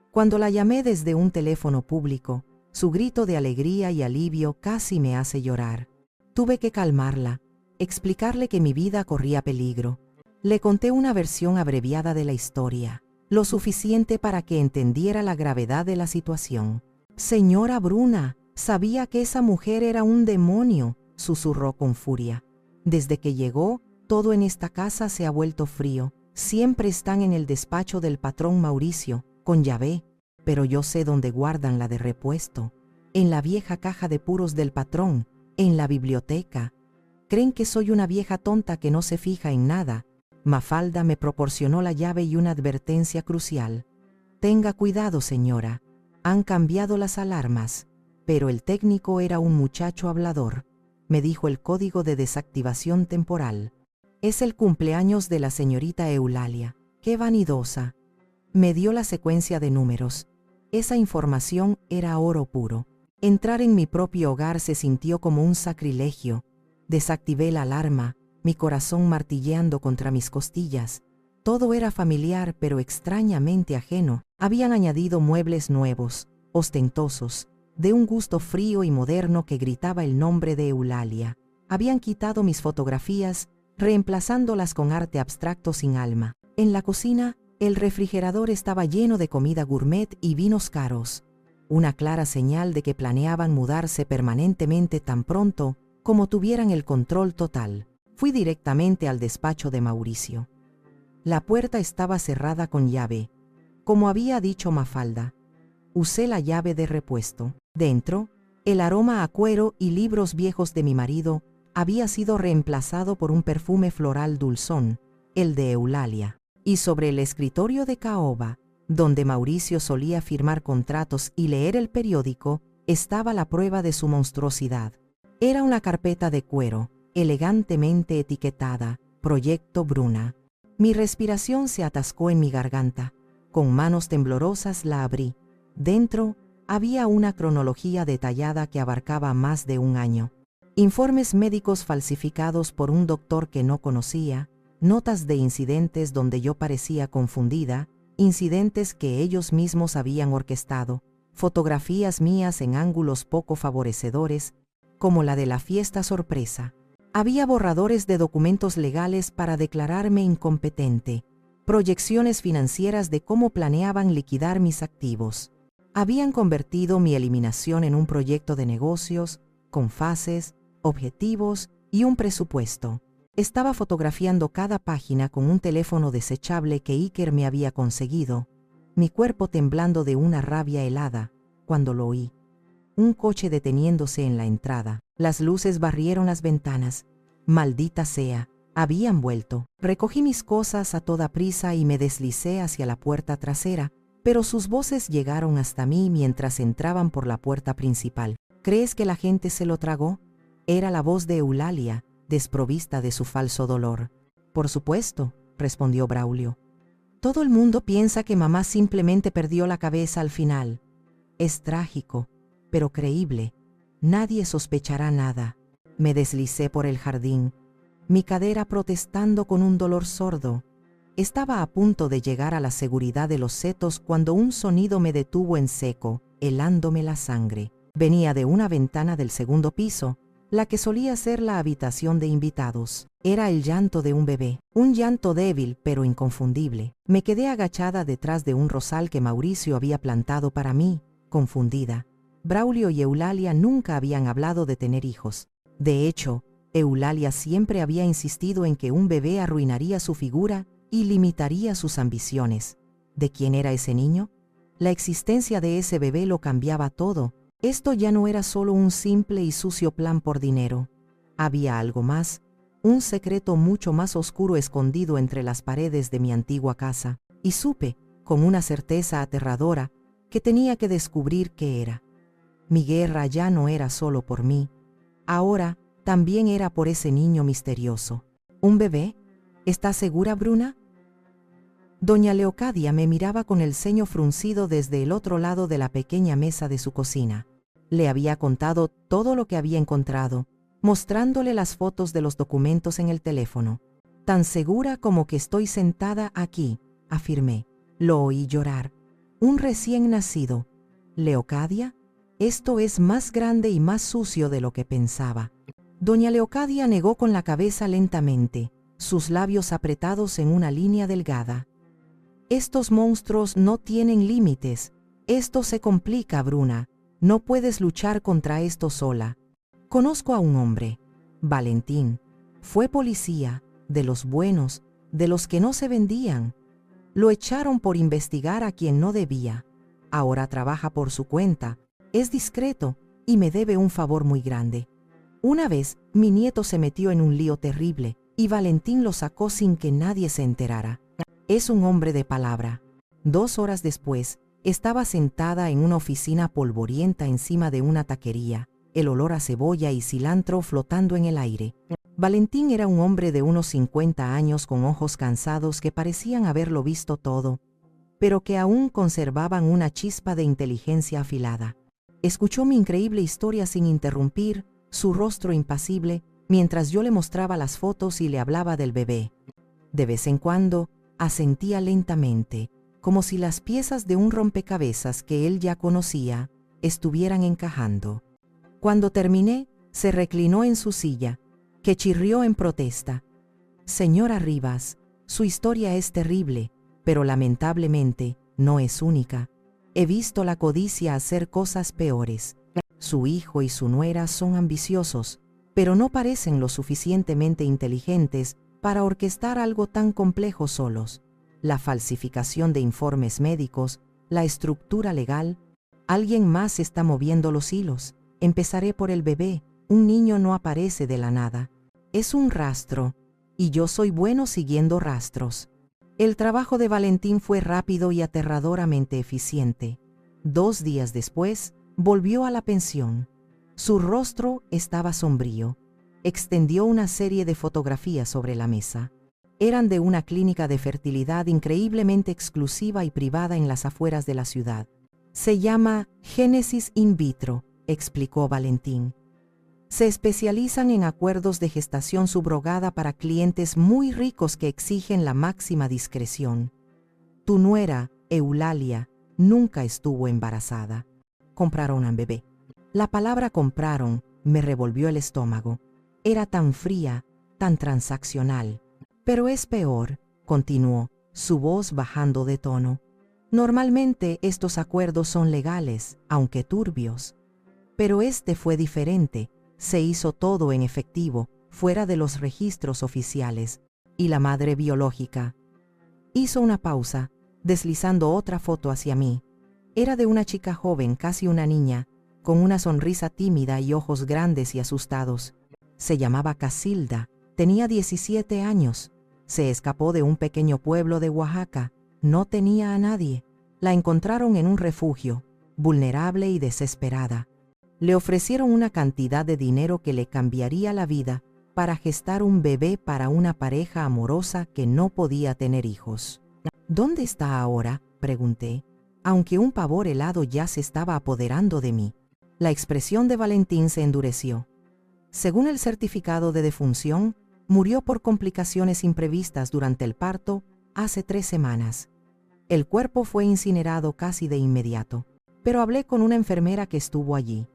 Cuando la llamé desde un teléfono público, su grito de alegría y alivio casi me hace llorar. Tuve que calmarla, explicarle que mi vida corría peligro. Le conté una versión abreviada de la historia, lo suficiente para que entendiera la gravedad de la situación. «Señora Bruna, sabía que esa mujer era un demonio», susurró con furia. «Desde que llegó, todo en esta casa se ha vuelto frío. Siempre están en el despacho del patrón Mauricio, con llave, pero yo sé dónde guardan la de repuesto. En la vieja caja de puros del patrón, en la biblioteca. Creen que soy una vieja tonta que no se fija en nada». Mafalda me proporcionó la llave y una advertencia crucial. «Tenga cuidado, señora. Han cambiado las alarmas». Pero el técnico era un muchacho hablador. Me dijo el código de desactivación temporal. «Es el cumpleaños de la señorita Eulalia. ¡Qué vanidosa!». Me dio la secuencia de números. Esa información era oro puro. Entrar en mi propio hogar se sintió como un sacrilegio. Desactivé la alarma, mi corazón martilleando contra mis costillas. Todo era familiar, pero extrañamente ajeno. Habían añadido muebles nuevos, ostentosos, de un gusto frío y moderno que gritaba el nombre de Eulalia. Habían quitado mis fotografías, reemplazándolas con arte abstracto sin alma. En la cocina, el refrigerador estaba lleno de comida gourmet y vinos caros. Una clara señal de que planeaban mudarse permanentemente tan pronto como tuvieran el control total. Fui directamente al despacho de Mauricio. La puerta estaba cerrada con llave, como había dicho Mafalda. Usé la llave de repuesto. Dentro, el aroma a cuero y libros viejos de mi marido había sido reemplazado por un perfume floral dulzón, el de Eulalia. Y sobre el escritorio de caoba, donde Mauricio solía firmar contratos y leer el periódico, estaba la prueba de su monstruosidad. Era una carpeta de cuero, elegantemente etiquetada, Proyecto Bruna. Mi respiración se atascó en mi garganta. Con manos temblorosas la abrí. Dentro había una cronología detallada que abarcaba más de un año. Informes médicos falsificados por un doctor que no conocía, notas de incidentes donde yo parecía confundida, incidentes que ellos mismos habían orquestado, fotografías mías en ángulos poco favorecedores, como la de la fiesta sorpresa. Había borradores de documentos legales para declararme incompetente, proyecciones financieras de cómo planeaban liquidar mis activos. Habían convertido mi eliminación en un proyecto de negocios, con fases, objetivos y un presupuesto. Estaba fotografiando cada página con un teléfono desechable que Iker me había conseguido, mi cuerpo temblando de una rabia helada, cuando lo oí. Un coche deteniéndose en la entrada. Las luces barrieron las ventanas. Maldita sea, habían vuelto. Recogí mis cosas a toda prisa y me deslicé hacia la puerta trasera, pero sus voces llegaron hasta mí mientras entraban por la puerta principal. ¿Crees que la gente se lo tragó? Era la voz de Eulalia, desprovista de su falso dolor. Por supuesto, respondió Braulio. Todo el mundo piensa que mamá simplemente perdió la cabeza al final. Es trágico, pero creíble. Nadie sospechará nada. Me deslicé por el jardín, mi cadera protestando con un dolor sordo. Estaba a punto de llegar a la seguridad de los setos cuando un sonido me detuvo en seco, helándome la sangre. Venía de una ventana del segundo piso, la que solía ser la habitación de invitados. Era el llanto de un bebé, un llanto débil pero inconfundible. Me quedé agachada detrás de un rosal que Mauricio había plantado para mí, confundida. Braulio y Eulalia nunca habían hablado de tener hijos. De hecho, Eulalia siempre había insistido en que un bebé arruinaría su figura y limitaría sus ambiciones. ¿De quién era ese niño? La existencia de ese bebé lo cambiaba todo. Esto ya no era solo un simple y sucio plan por dinero. Había algo más, un secreto mucho más oscuro escondido entre las paredes de mi antigua casa, y supe, con una certeza aterradora, que tenía que descubrir qué era. Mi guerra ya no era solo por mí. Ahora también era por ese niño misterioso. ¿Un bebé? ¿Estás segura, Bruna? Doña Leocadia me miraba con el ceño fruncido desde el otro lado de la pequeña mesa de su cocina. Le había contado todo lo que había encontrado, mostrándole las fotos de los documentos en el teléfono. Tan segura como que estoy sentada aquí, afirmé. Lo oí llorar. Un recién nacido. ¿Leocadia? Esto es más grande y más sucio de lo que pensaba. Doña Leocadia negó con la cabeza lentamente, sus labios apretados en una línea delgada. Estos monstruos no tienen límites. Esto se complica, Bruna. No puedes luchar contra esto sola. Conozco a un hombre, Valentín. Fue policía, de los buenos, de los que no se vendían. Lo echaron por investigar a quien no debía. Ahora trabaja por su cuenta, es discreto y me debe un favor muy grande. Una vez, mi nieto se metió en un lío terrible y Valentín lo sacó sin que nadie se enterara. Es un hombre de palabra. 2 horas después, estaba sentada en una oficina polvorienta encima de una taquería, el olor a cebolla y cilantro flotando en el aire. Valentín era un hombre de unos 50 años con ojos cansados que parecían haberlo visto todo, pero que aún conservaban una chispa de inteligencia afilada. Escuchó mi increíble historia sin interrumpir, su rostro impasible, mientras yo le mostraba las fotos y le hablaba del bebé. De vez en cuando, asentía lentamente, como si las piezas de un rompecabezas que él ya conocía estuvieran encajando. Cuando terminé, se reclinó en su silla, que chirrió en protesta. Señora Rivas, su historia es terrible, pero lamentablemente no es única. He visto la codicia hacer cosas peores. Su hijo y su nuera son ambiciosos, pero no parecen lo suficientemente inteligentes para orquestar algo tan complejo solos. La falsificación de informes médicos, la estructura legal. Alguien más está moviendo los hilos. Empezaré por el bebé. Un niño no aparece de la nada. Es un rastro, y yo soy bueno siguiendo rastros. El trabajo de Valentín fue rápido y aterradoramente eficiente. 2 días después, volvió a la pensión. Su rostro estaba sombrío. Extendió una serie de fotografías sobre la mesa. Eran de una clínica de fertilidad increíblemente exclusiva y privada en las afueras de la ciudad. Se llama Génesis In Vitro, explicó Valentín. Se especializan en acuerdos de gestación subrogada para clientes muy ricos que exigen la máxima discreción. Tu nuera, Eulalia, nunca estuvo embarazada. Compraron al bebé. La palabra compraron me revolvió el estómago. Era tan fría, tan transaccional. Pero es peor, continuó, su voz bajando de tono. Normalmente estos acuerdos son legales, aunque turbios. Pero este fue diferente. Se hizo todo en efectivo, fuera de los registros oficiales. Y la madre biológica. Hizo una pausa, deslizando otra foto hacia mí. Era de una chica joven, casi una niña, con una sonrisa tímida y ojos grandes y asustados. Se llamaba Casilda, tenía 17 años. Se escapó de un pequeño pueblo de Oaxaca. No tenía a nadie. La encontraron en un refugio, vulnerable y desesperada. Le ofrecieron una cantidad de dinero que le cambiaría la vida para gestar un bebé para una pareja amorosa que no podía tener hijos. ¿Dónde está ahora?, pregunté, aunque un pavor helado ya se estaba apoderando de mí. La expresión de Valentín se endureció. Según el certificado de defunción, murió por complicaciones imprevistas durante el parto hace 3 semanas. El cuerpo fue incinerado casi de inmediato, pero hablé con una enfermera que estuvo allí.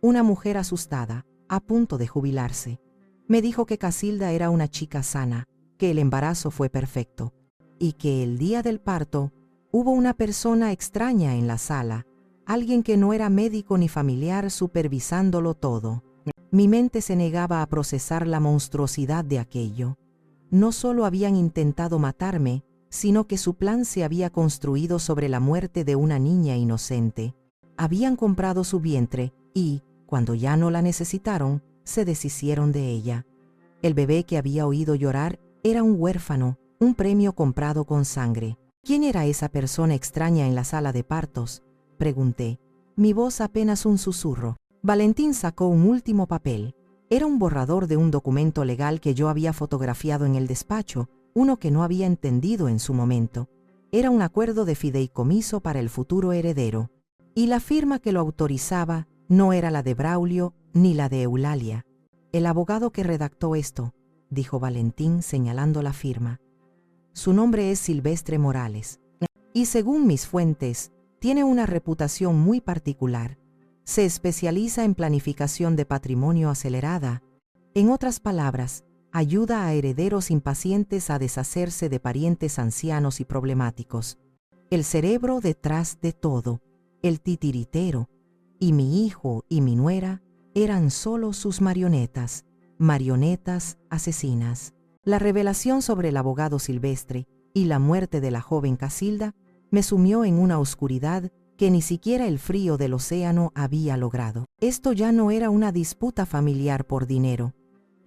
Una mujer asustada, a punto de jubilarse. Me dijo que Casilda era una chica sana, que el embarazo fue perfecto, y que el día del parto hubo una persona extraña en la sala, alguien que no era médico ni familiar supervisándolo todo. Mi mente se negaba a procesar la monstruosidad de aquello. No solo habían intentado matarme, sino que su plan se había construido sobre la muerte de una niña inocente. Habían comprado su vientre y, cuando ya no la necesitaron, se deshicieron de ella. El bebé que había oído llorar era un huérfano, un premio comprado con sangre. ¿Quién era esa persona extraña en la sala de partos?, pregunté. Mi voz apenas un susurro. Valentín sacó un último papel. Era un borrador de un documento legal que yo había fotografiado en el despacho, uno que no había entendido en su momento. Era un acuerdo de fideicomiso para el futuro heredero. Y la firma que lo autorizaba no era la de Braulio ni la de Eulalia. El abogado que redactó esto, dijo Valentín señalando la firma. Su nombre es Silvestre Morales. Y según mis fuentes, tiene una reputación muy particular. Se especializa en planificación de patrimonio acelerada. En otras palabras, ayuda a herederos impacientes a deshacerse de parientes ancianos y problemáticos. El cerebro detrás de todo, el titiritero, y mi hijo y mi nuera eran solo sus marionetas asesinas. La revelación sobre el abogado Silvestre y la muerte de la joven Casilda me sumió en una oscuridad que ni siquiera el frío del océano había logrado. Esto ya no era una disputa familiar por dinero.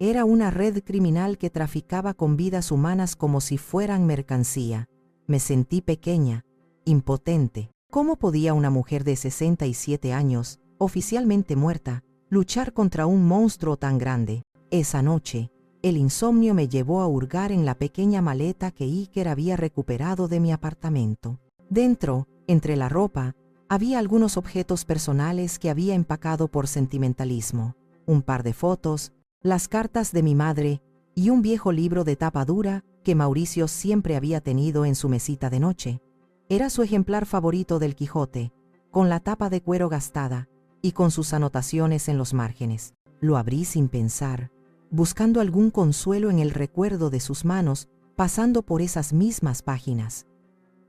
Era una red criminal que traficaba con vidas humanas como si fueran mercancía. Me sentí pequeña, impotente. ¿Cómo podía una mujer de 67 años, oficialmente muerta, luchar contra un monstruo tan grande? Esa noche, el insomnio me llevó a hurgar en la pequeña maleta que Iker había recuperado de mi apartamento. Dentro, entre la ropa, había algunos objetos personales que había empacado por sentimentalismo, un par de fotos, las cartas de mi madre y un viejo libro de tapa dura que Mauricio siempre había tenido en su mesita de noche. Era su ejemplar favorito del Quijote, con la tapa de cuero gastada y con sus anotaciones en los márgenes. Lo abrí sin pensar, buscando algún consuelo en el recuerdo de sus manos pasando por esas mismas páginas.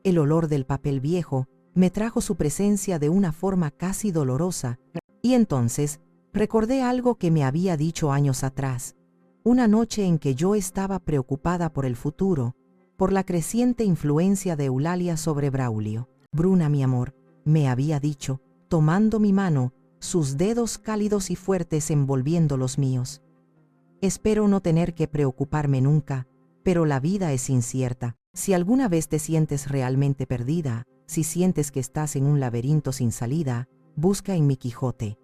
El olor del papel viejo me trajo su presencia de una forma casi dolorosa, y entonces recordé algo que me había dicho años atrás, una noche en que yo estaba preocupada por el futuro, por la creciente influencia de Eulalia sobre Braulio. Bruna, mi amor, me había dicho, tomando mi mano, sus dedos cálidos y fuertes envolviendo los míos. Espero no tener que preocuparme nunca, pero la vida es incierta. Si alguna vez te sientes realmente perdida, si sientes que estás en un laberinto sin salida, busca en mi Quijote.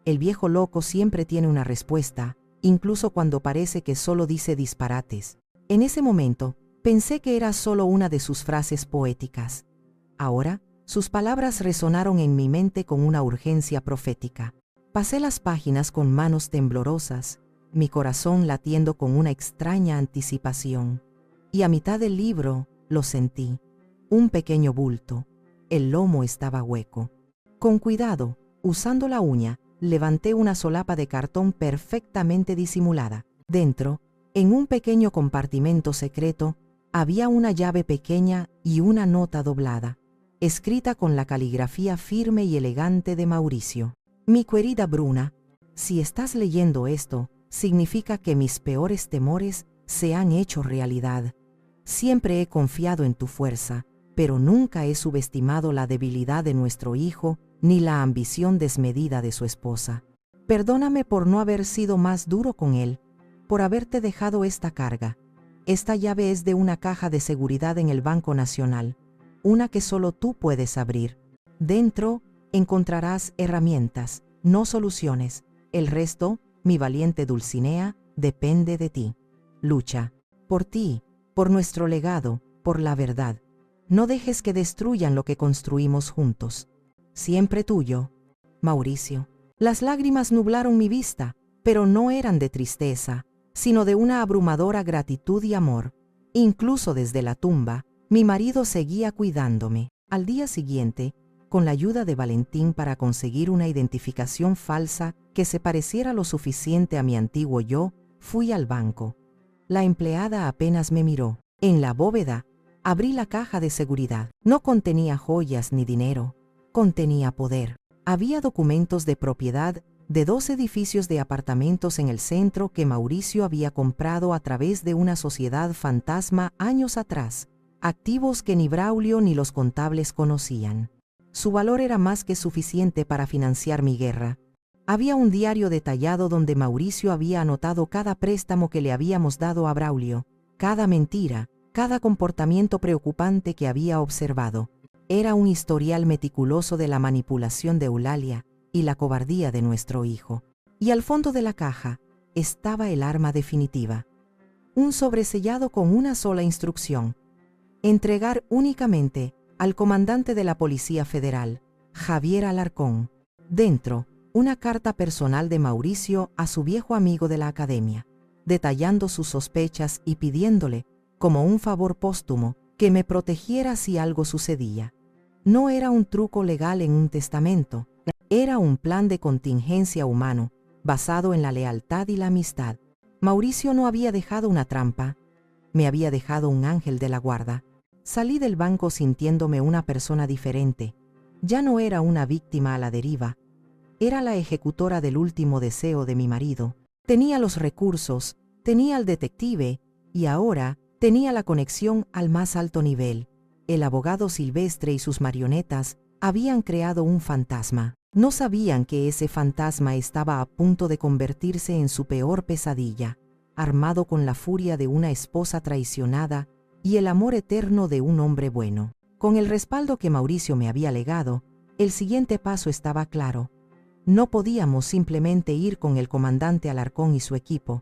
El viejo loco siempre tiene una respuesta, incluso cuando parece que solo dice disparates. En ese momento, pensé que era solo una de sus frases poéticas. Ahora, sus palabras resonaron en mi mente con una urgencia profética. Pasé las páginas con manos temblorosas, mi corazón latiendo con una extraña anticipación. Y a mitad del libro, lo sentí. Un pequeño bulto. El lomo estaba hueco. Con cuidado, usando la uña, levanté una solapa de cartón perfectamente disimulada. Dentro, en un pequeño compartimento secreto, había una llave pequeña y una nota doblada, escrita con la caligrafía firme y elegante de Mauricio. Mi querida Bruna, si estás leyendo esto, significa que mis peores temores se han hecho realidad. Siempre he confiado en tu fuerza, pero nunca he subestimado la debilidad de nuestro hijo ni la ambición desmedida de su esposa. Perdóname por no haber sido más duro con él, por haberte dejado esta carga. Esta llave es de una caja de seguridad en el Banco Nacional, una que solo tú puedes abrir. Dentro encontrarás herramientas, no soluciones. El resto, mi valiente Dulcinea, depende de ti. Lucha. Por ti, por nuestro legado, por la verdad. No dejes que destruyan lo que construimos juntos. Siempre tuyo, Mauricio. Las lágrimas nublaron mi vista, pero no eran de tristeza, sino de una abrumadora gratitud y amor. Incluso desde la tumba, mi marido seguía cuidándome. Al día siguiente, con la ayuda de Valentín para conseguir una identificación falsa que se pareciera lo suficiente a mi antiguo yo, fui al banco. La empleada apenas me miró. En la bóveda, abrí la caja de seguridad. No contenía joyas ni dinero, contenía poder. Había documentos de propiedad de 2 edificios de apartamentos en el centro que Mauricio había comprado a través de una sociedad fantasma años atrás, activos que ni Braulio ni los contables conocían. Su valor era más que suficiente para financiar mi guerra. Había un diario detallado donde Mauricio había anotado cada préstamo que le habíamos dado a Braulio, cada mentira, cada comportamiento preocupante que había observado. Era un historial meticuloso de la manipulación de Eulalia y la cobardía de nuestro hijo. Y al fondo de la caja estaba el arma definitiva. Un sobresellado con una sola instrucción: entregar únicamente al comandante de la Policía Federal, Javier Alarcón. Dentro, una carta personal de Mauricio a su viejo amigo de la academia, detallando sus sospechas y pidiéndole, como un favor póstumo, que me protegiera si algo sucedía. No era un truco legal en un testamento, era un plan de contingencia humano, basado en la lealtad y la amistad. Mauricio no había dejado una trampa, me había dejado un ángel de la guarda. Salí del banco sintiéndome una persona diferente. Ya no era una víctima a la deriva. Era la ejecutora del último deseo de mi marido. Tenía los recursos, tenía al detective y ahora tenía la conexión al más alto nivel. El abogado Silvestre y sus marionetas habían creado un fantasma. No sabían que ese fantasma estaba a punto de convertirse en su peor pesadilla, armado con la furia de una esposa traicionada y el amor eterno de un hombre bueno. Con el respaldo que Mauricio me había legado, el siguiente paso estaba claro. No podíamos simplemente ir con el comandante Alarcón y su equipo.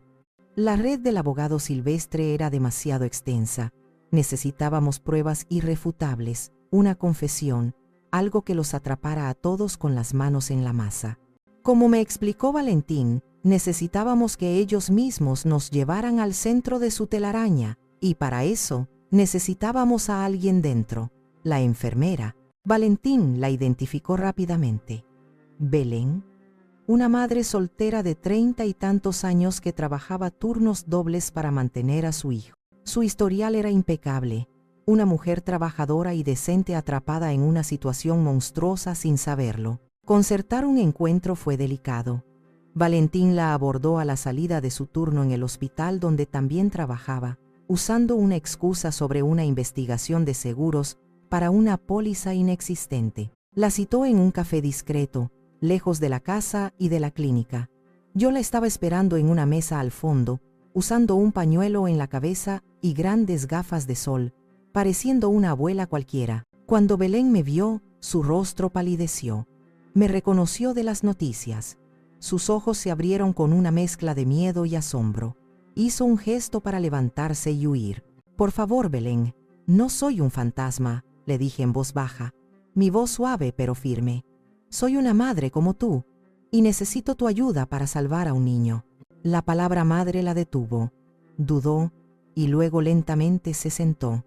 La red del abogado Silvestre era demasiado extensa. Necesitábamos pruebas irrefutables, una confesión, algo que los atrapara a todos con las manos en la masa. Como me explicó Valentín, necesitábamos que ellos mismos nos llevaran al centro de su telaraña, y para eso necesitábamos a alguien dentro, la enfermera. Valentín la identificó rápidamente. Belén, una madre soltera de 30 y tantos años que trabajaba turnos dobles para mantener a su hijo. Su historial era impecable, una mujer trabajadora y decente atrapada en una situación monstruosa sin saberlo. Concertar un encuentro fue delicado. Valentín la abordó a la salida de su turno en el hospital donde también trabajaba, usando una excusa sobre una investigación de seguros para una póliza inexistente. La citó en un café discreto, lejos de la casa y de la clínica. Yo la estaba esperando en una mesa al fondo, usando un pañuelo en la cabeza y grandes gafas de sol, pareciendo una abuela cualquiera. Cuando Belén me vio, su rostro palideció. Me reconoció de las noticias. Sus ojos se abrieron con una mezcla de miedo y asombro. Hizo un gesto para levantarse y huir. «Por favor, Belén, no soy un fantasma», le dije en voz baja, mi voz suave pero firme. «Soy una madre como tú, y necesito tu ayuda para salvar a un niño». La palabra madre la detuvo. Dudó, y luego lentamente se sentó.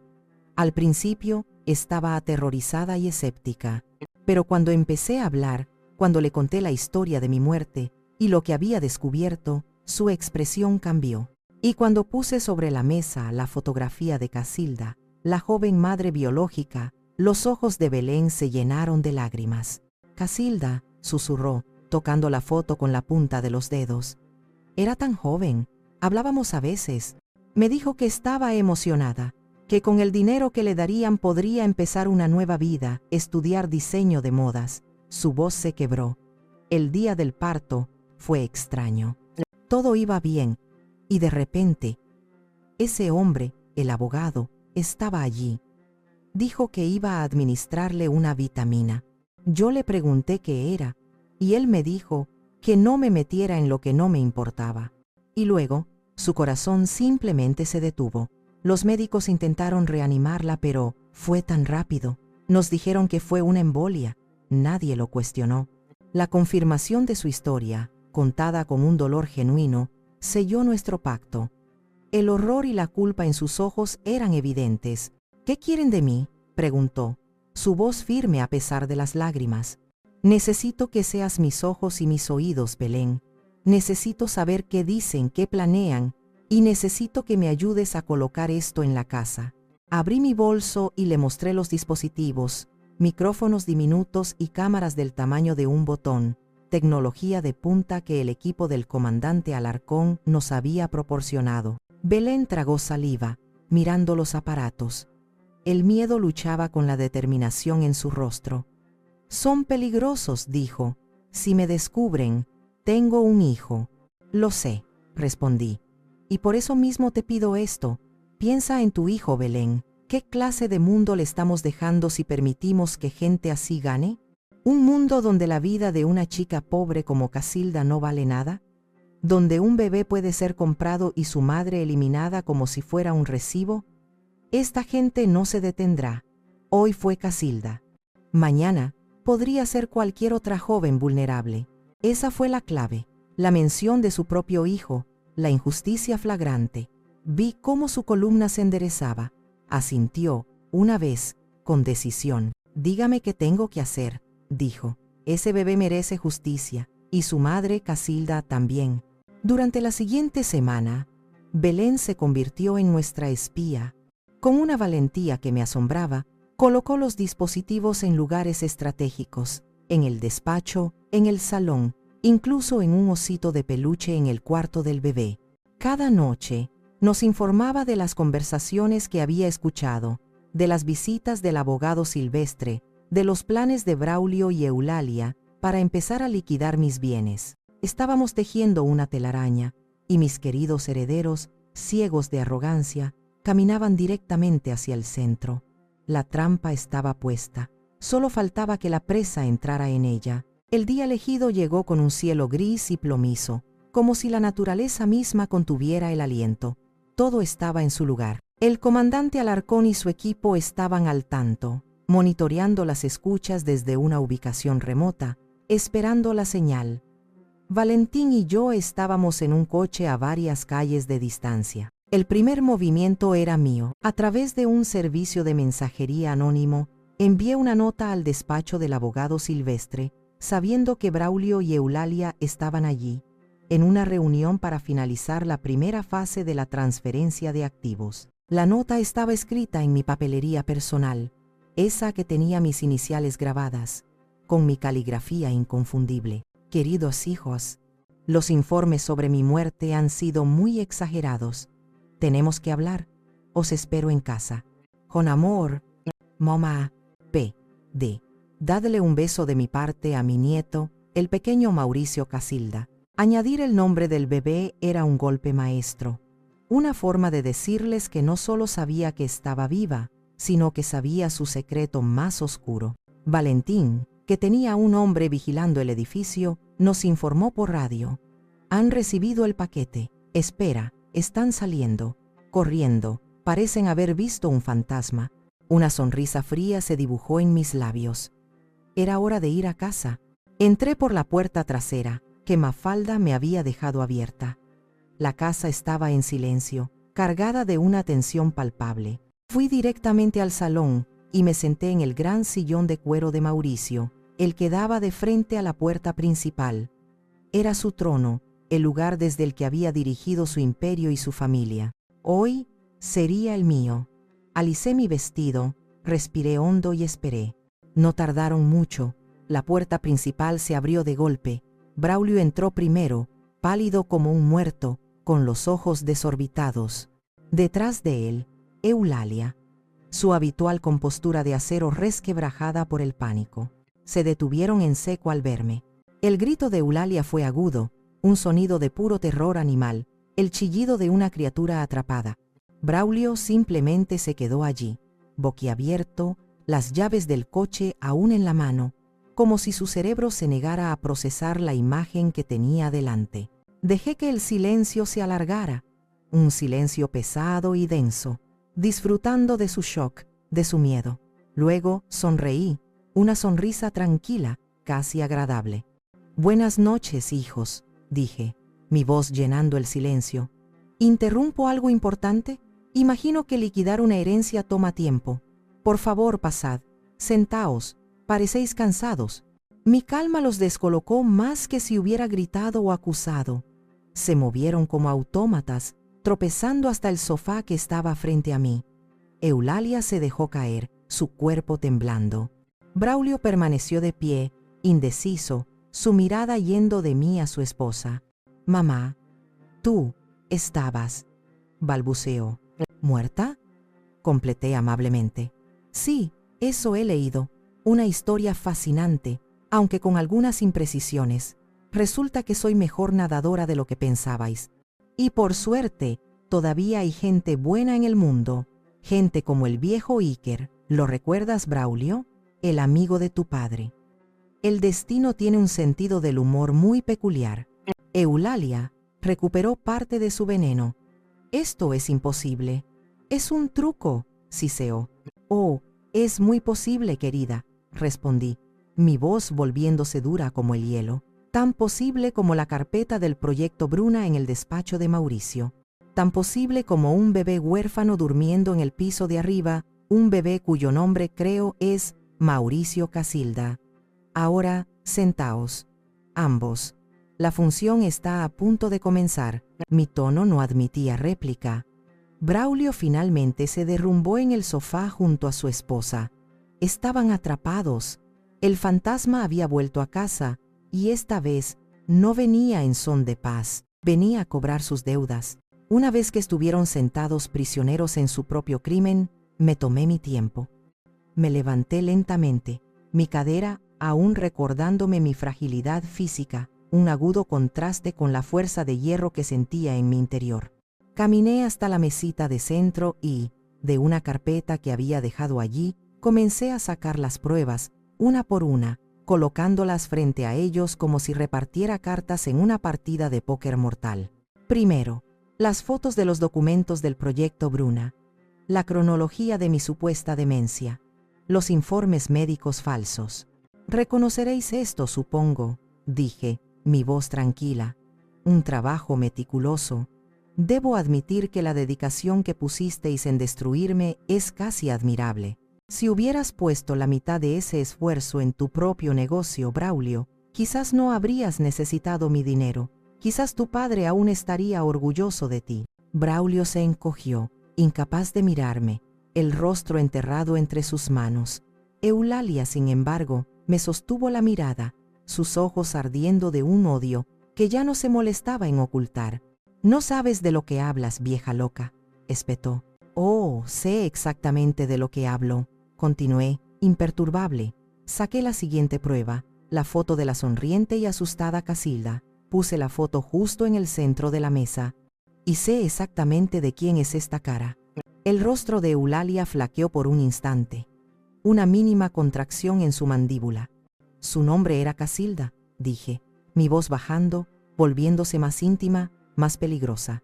Al principio, estaba aterrorizada y escéptica. Pero cuando empecé a hablar, cuando le conté la historia de mi muerte y lo que había descubierto, su expresión cambió. Y cuando puse sobre la mesa la fotografía de Casilda, la joven madre biológica, los ojos de Belén se llenaron de lágrimas. «Casilda», susurró, tocando la foto con la punta de los dedos. «Era tan joven, hablábamos a veces. Me dijo que estaba emocionada, que con el dinero que le darían podría empezar una nueva vida, estudiar diseño de modas». Su voz se quebró. El día del parto fue extraño. Todo iba bien, y de repente, ese hombre, el abogado, estaba allí. Dijo que iba a administrarle una vitamina. Yo le pregunté qué era, y él me dijo que no me metiera en lo que no me importaba. Y luego, su corazón simplemente se detuvo. Los médicos intentaron reanimarla, pero fue tan rápido. Nos dijeron que fue una embolia. Nadie lo cuestionó. La confirmación de su historia, contada con un dolor genuino, selló nuestro pacto. El horror y la culpa en sus ojos eran evidentes. «¿Qué quieren de mí?», preguntó, su voz firme a pesar de las lágrimas. «Necesito que seas mis ojos y mis oídos, Belén. Necesito saber qué dicen, qué planean, y necesito que me ayudes a colocar esto en la casa». Abrí mi bolso y le mostré los dispositivos, micrófonos diminutos y cámaras del tamaño de un botón, tecnología de punta que el equipo del comandante Alarcón nos había proporcionado. Belén tragó saliva, mirando los aparatos. El miedo luchaba con la determinación en su rostro. «Son peligrosos», dijo. «Si me descubren, tengo un hijo». «Lo sé», respondí. «Y por eso mismo te pido esto. Piensa en tu hijo, Belén. ¿Qué clase de mundo le estamos dejando si permitimos que gente así gane? ¿Un mundo donde la vida de una chica pobre como Casilda no vale nada? ¿Donde un bebé puede ser comprado y su madre eliminada como si fuera un recibo? Esta gente no se detendrá. Hoy fue Casilda. Mañana podría ser cualquier otra joven vulnerable». Esa fue la clave, la mención de su propio hijo, la injusticia flagrante. Vi cómo su columna se enderezaba. Asintió, una vez, con decisión. «Dígame qué tengo que hacer», dijo. «Ese bebé merece justicia, y su madre, Casilda, también». Durante la siguiente semana, Belén se convirtió en nuestra espía. Con una valentía que me asombraba, colocó los dispositivos en lugares estratégicos, en el despacho, en el salón, incluso en un osito de peluche en el cuarto del bebé. Cada noche, nos informaba de las conversaciones que había escuchado, de las visitas del abogado Silvestre, de los planes de Braulio y Eulalia para empezar a liquidar mis bienes. Estábamos tejiendo una telaraña, y mis queridos herederos, ciegos de arrogancia, caminaban directamente hacia el centro. La trampa estaba puesta. Solo faltaba que la presa entrara en ella. El día elegido llegó con un cielo gris y plomizo, como si la naturaleza misma contuviera el aliento. Todo estaba en su lugar. El comandante Alarcón y su equipo estaban al tanto, monitoreando las escuchas desde una ubicación remota, esperando la señal. Valentín y yo estábamos en un coche a varias calles de distancia. El primer movimiento era mío. A través de un servicio de mensajería anónimo, envié una nota al despacho del abogado Silvestre, sabiendo que Braulio y Eulalia estaban allí, en una reunión para finalizar la primera fase de la transferencia de activos. La nota estaba escrita en mi papelería personal, esa que tenía mis iniciales grabadas, con mi caligrafía inconfundible. Queridos hijos, los informes sobre mi muerte han sido muy exagerados. Tenemos que hablar. Os espero en casa. Con amor, mamá. P.D. Dadle un beso de mi parte a mi nieto, el pequeño Mauricio Casilda. Añadir el nombre del bebé era un golpe maestro. Una forma de decirles que no solo sabía que estaba viva, sino que sabía su secreto más oscuro. Valentín, que tenía un hombre vigilando el edificio, nos informó por radio. Han recibido el paquete. Espera, están saliendo, corriendo, parecen haber visto un fantasma. Una sonrisa fría se dibujó en mis labios. Era hora de ir a casa. Entré por la puerta trasera, que Mafalda me había dejado abierta. La casa estaba en silencio, cargada de una tensión palpable. Fui directamente al salón y me senté en el gran sillón de cuero de Mauricio, el que daba de frente a la puerta principal. Era su trono, el lugar desde el que había dirigido su imperio y su familia. Hoy sería el mío. Alicé mi vestido, respiré hondo y esperé. No tardaron mucho. La puerta principal se abrió de golpe. Braulio entró primero, pálido como un muerto, con los ojos desorbitados. Detrás de él, Eulalia, su habitual compostura de acero resquebrajada por el pánico. Se detuvieron en seco al verme. El grito de Eulalia fue agudo, un sonido de puro terror animal, el chillido de una criatura atrapada. Braulio simplemente se quedó allí, boquiabierto, las llaves del coche aún en la mano, como si su cerebro se negara a procesar la imagen que tenía delante. Dejé que el silencio se alargara, un silencio pesado y denso, disfrutando de su shock, de su miedo. Luego sonreí, una sonrisa tranquila, casi agradable. «Buenas noches, hijos», dije, mi voz llenando el silencio. «¿Interrumpo algo importante? Imagino que liquidar una herencia toma tiempo. Por favor, pasad. Sentaos. Parecéis cansados». Mi calma los descolocó más que si hubiera gritado o acusado. Se movieron como autómatas, tropezando hasta el sofá que estaba frente a mí. Eulalia se dejó caer, su cuerpo temblando. Braulio permaneció de pie, indeciso, su mirada yendo de mí a su esposa. «Mamá, tú estabas», balbuceó. «¿Muerta?», completé amablemente. «Sí, eso he leído. Una historia fascinante, aunque con algunas imprecisiones. Resulta que soy mejor nadadora de lo que pensabais. Y por suerte, todavía hay gente buena en el mundo. Gente como el viejo Iker. ¿Lo recuerdas, Braulio? El amigo de tu padre. El destino tiene un sentido del humor muy peculiar». Eulalia recuperó parte de su veneno. «Esto es imposible. Es un truco», siseó. «Oh, es muy posible, querida», respondí, mi voz volviéndose dura como el hielo. «Tan posible como la carpeta del proyecto Bruna en el despacho de Mauricio. Tan posible como un bebé huérfano durmiendo en el piso de arriba, un bebé cuyo nombre creo es Mauricio Casilda. Ahora, sentaos, ambos». La función está a punto de comenzar. Mi tono no admitía réplica. Braulio finalmente se derrumbó en el sofá junto a su esposa. Estaban atrapados. El fantasma había vuelto a casa, y esta vez no venía en son de paz, venía a cobrar sus deudas. Una vez que estuvieron sentados prisioneros en su propio crimen, me tomé mi tiempo. Me levanté lentamente, mi cadera aún recordándome mi fragilidad física, un agudo contraste con la fuerza de hierro que sentía en mi interior. Caminé hasta la mesita de centro y, de una carpeta que había dejado allí, comencé a sacar las pruebas, una por una, colocándolas frente a ellos como si repartiera cartas en una partida de póker mortal. Primero, las fotos de los documentos del proyecto Bruna, la cronología de mi supuesta demencia, los informes médicos falsos. Reconoceréis esto, supongo, dije, mi voz tranquila. Un trabajo meticuloso. Debo admitir que la dedicación que pusisteis en destruirme es casi admirable. Si hubieras puesto la mitad de ese esfuerzo en tu propio negocio, Braulio, quizás no habrías necesitado mi dinero. Quizás tu padre aún estaría orgulloso de ti. Braulio se encogió, incapaz de mirarme, el rostro enterrado entre sus manos. Eulalia, sin embargo, me sostuvo la mirada, sus ojos ardiendo de un odio que ya no se molestaba en ocultar. «No sabes de lo que hablas, vieja loca», espetó. «Oh, sé exactamente de lo que hablo», continué, imperturbable. Saqué la siguiente prueba, la foto de la sonriente y asustada Casilda. Puse la foto justo en el centro de la mesa. Y sé exactamente de quién es esta cara. El rostro de Eulalia flaqueó por un instante. Una mínima contracción en su mandíbula. Su nombre era Casilda, dije, mi voz bajando, volviéndose más íntima, más peligrosa.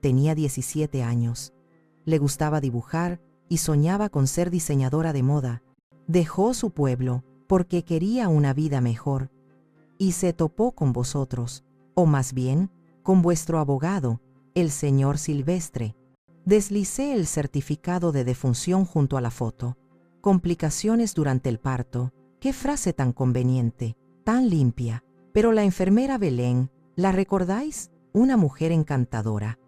Tenía 17 años. Le gustaba dibujar y soñaba con ser diseñadora de moda. Dejó su pueblo porque quería una vida mejor. Y se topó con vosotros, o más bien, con vuestro abogado, el señor Silvestre. Deslicé el certificado de defunción junto a la foto. Complicaciones durante el parto. Qué frase tan conveniente, tan limpia. Pero la enfermera Belén, ¿la recordáis? Una mujer encantadora.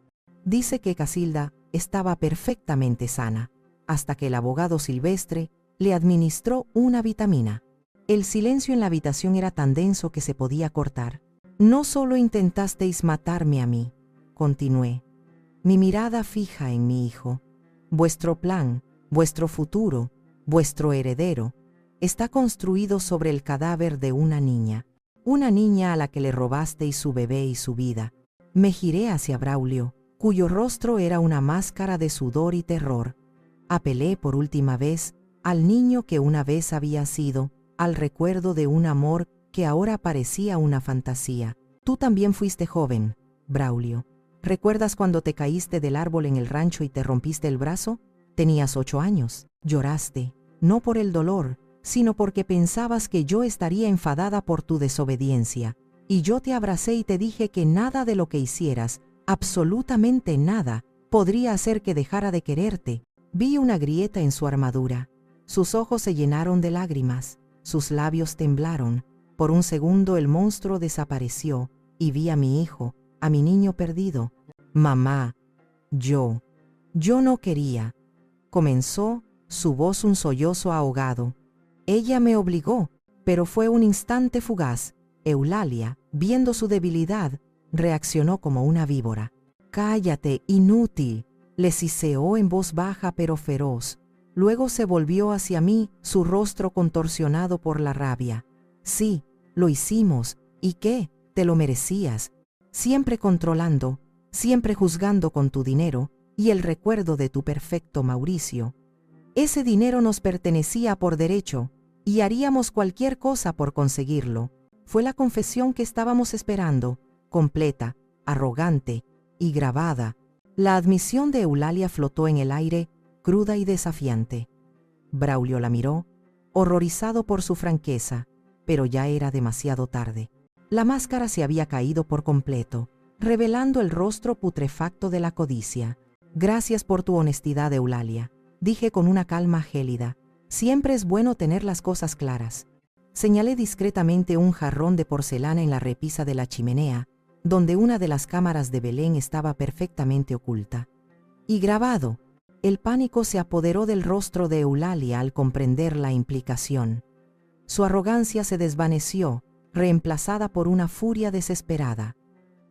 Dice que Casilda estaba perfectamente sana, hasta que el abogado Silvestre le administró una vitamina. El silencio en la habitación era tan denso que se podía cortar. No solo intentasteis matarme a mí, continué, mi mirada fija en mi hijo. Vuestro plan, vuestro futuro, vuestro heredero, está construido sobre el cadáver de una niña a la que le robasteis su bebé y su vida. Me giré hacia Braulio, cuyo rostro era una máscara de sudor y terror. Apelé por última vez al niño que una vez había sido, al recuerdo de un amor que ahora parecía una fantasía. Tú también fuiste joven, Braulio. ¿Recuerdas cuando te caíste del árbol en el rancho y te rompiste el brazo? Tenías 8 años. Lloraste, no por el dolor, sino porque pensabas que yo estaría enfadada por tu desobediencia. Y yo te abracé y te dije que nada de lo que hicieras, absolutamente nada, podría hacer que dejara de quererte. Vi una grieta en su armadura. Sus ojos se llenaron de lágrimas. Sus labios temblaron. Por un segundo el monstruo desapareció y vi a mi hijo, a mi niño perdido. Mamá, yo no quería. Comenzó, su voz un sollozo ahogado. Ella me obligó, pero fue un instante fugaz. Eulalia, viendo su debilidad, reaccionó como una víbora. «Cállate, inútil», le siseó en voz baja pero feroz. Luego se volvió hacia mí, su rostro contorsionado por la rabia. «Sí, lo hicimos. ¿Y qué? Te lo merecías. Siempre controlando, siempre juzgando con tu dinero y el recuerdo de tu perfecto Mauricio. Ese dinero nos pertenecía por derecho y haríamos cualquier cosa por conseguirlo. Fue la confesión que estábamos esperando, completa, arrogante y grabada. La admisión de Eulalia flotó en el aire, cruda y desafiante. Braulio la miró, horrorizado por su franqueza, pero ya era demasiado tarde. La máscara se había caído por completo, revelando el rostro putrefacto de la codicia. «Gracias por tu honestidad, Eulalia», dije con una calma gélida. «Siempre es bueno tener las cosas claras». Señalé discretamente un jarrón de porcelana en la repisa de la chimenea, donde una de las cámaras de Belén estaba perfectamente oculta. Y grabado. El pánico se apoderó del rostro de Eulalia al comprender la implicación. Su arrogancia se desvaneció, reemplazada por una furia desesperada.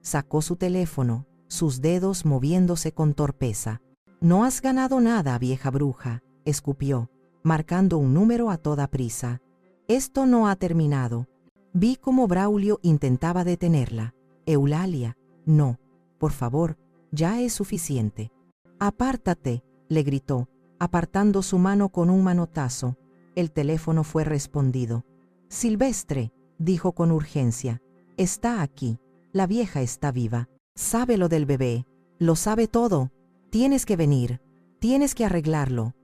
Sacó su teléfono, sus dedos moviéndose con torpeza. «No has ganado nada, vieja bruja», escupió, marcando un número a toda prisa. «Esto no ha terminado». Vi cómo Braulio intentaba detenerla. «Eulalia, no, por favor, ya es suficiente». «Apártate», le gritó, apartando su mano con un manotazo. El teléfono fue respondido. «Silvestre», dijo con urgencia, «está aquí. La vieja está viva. Sabe lo del bebé. Lo sabe todo. Tienes que venir. Tienes que arreglarlo.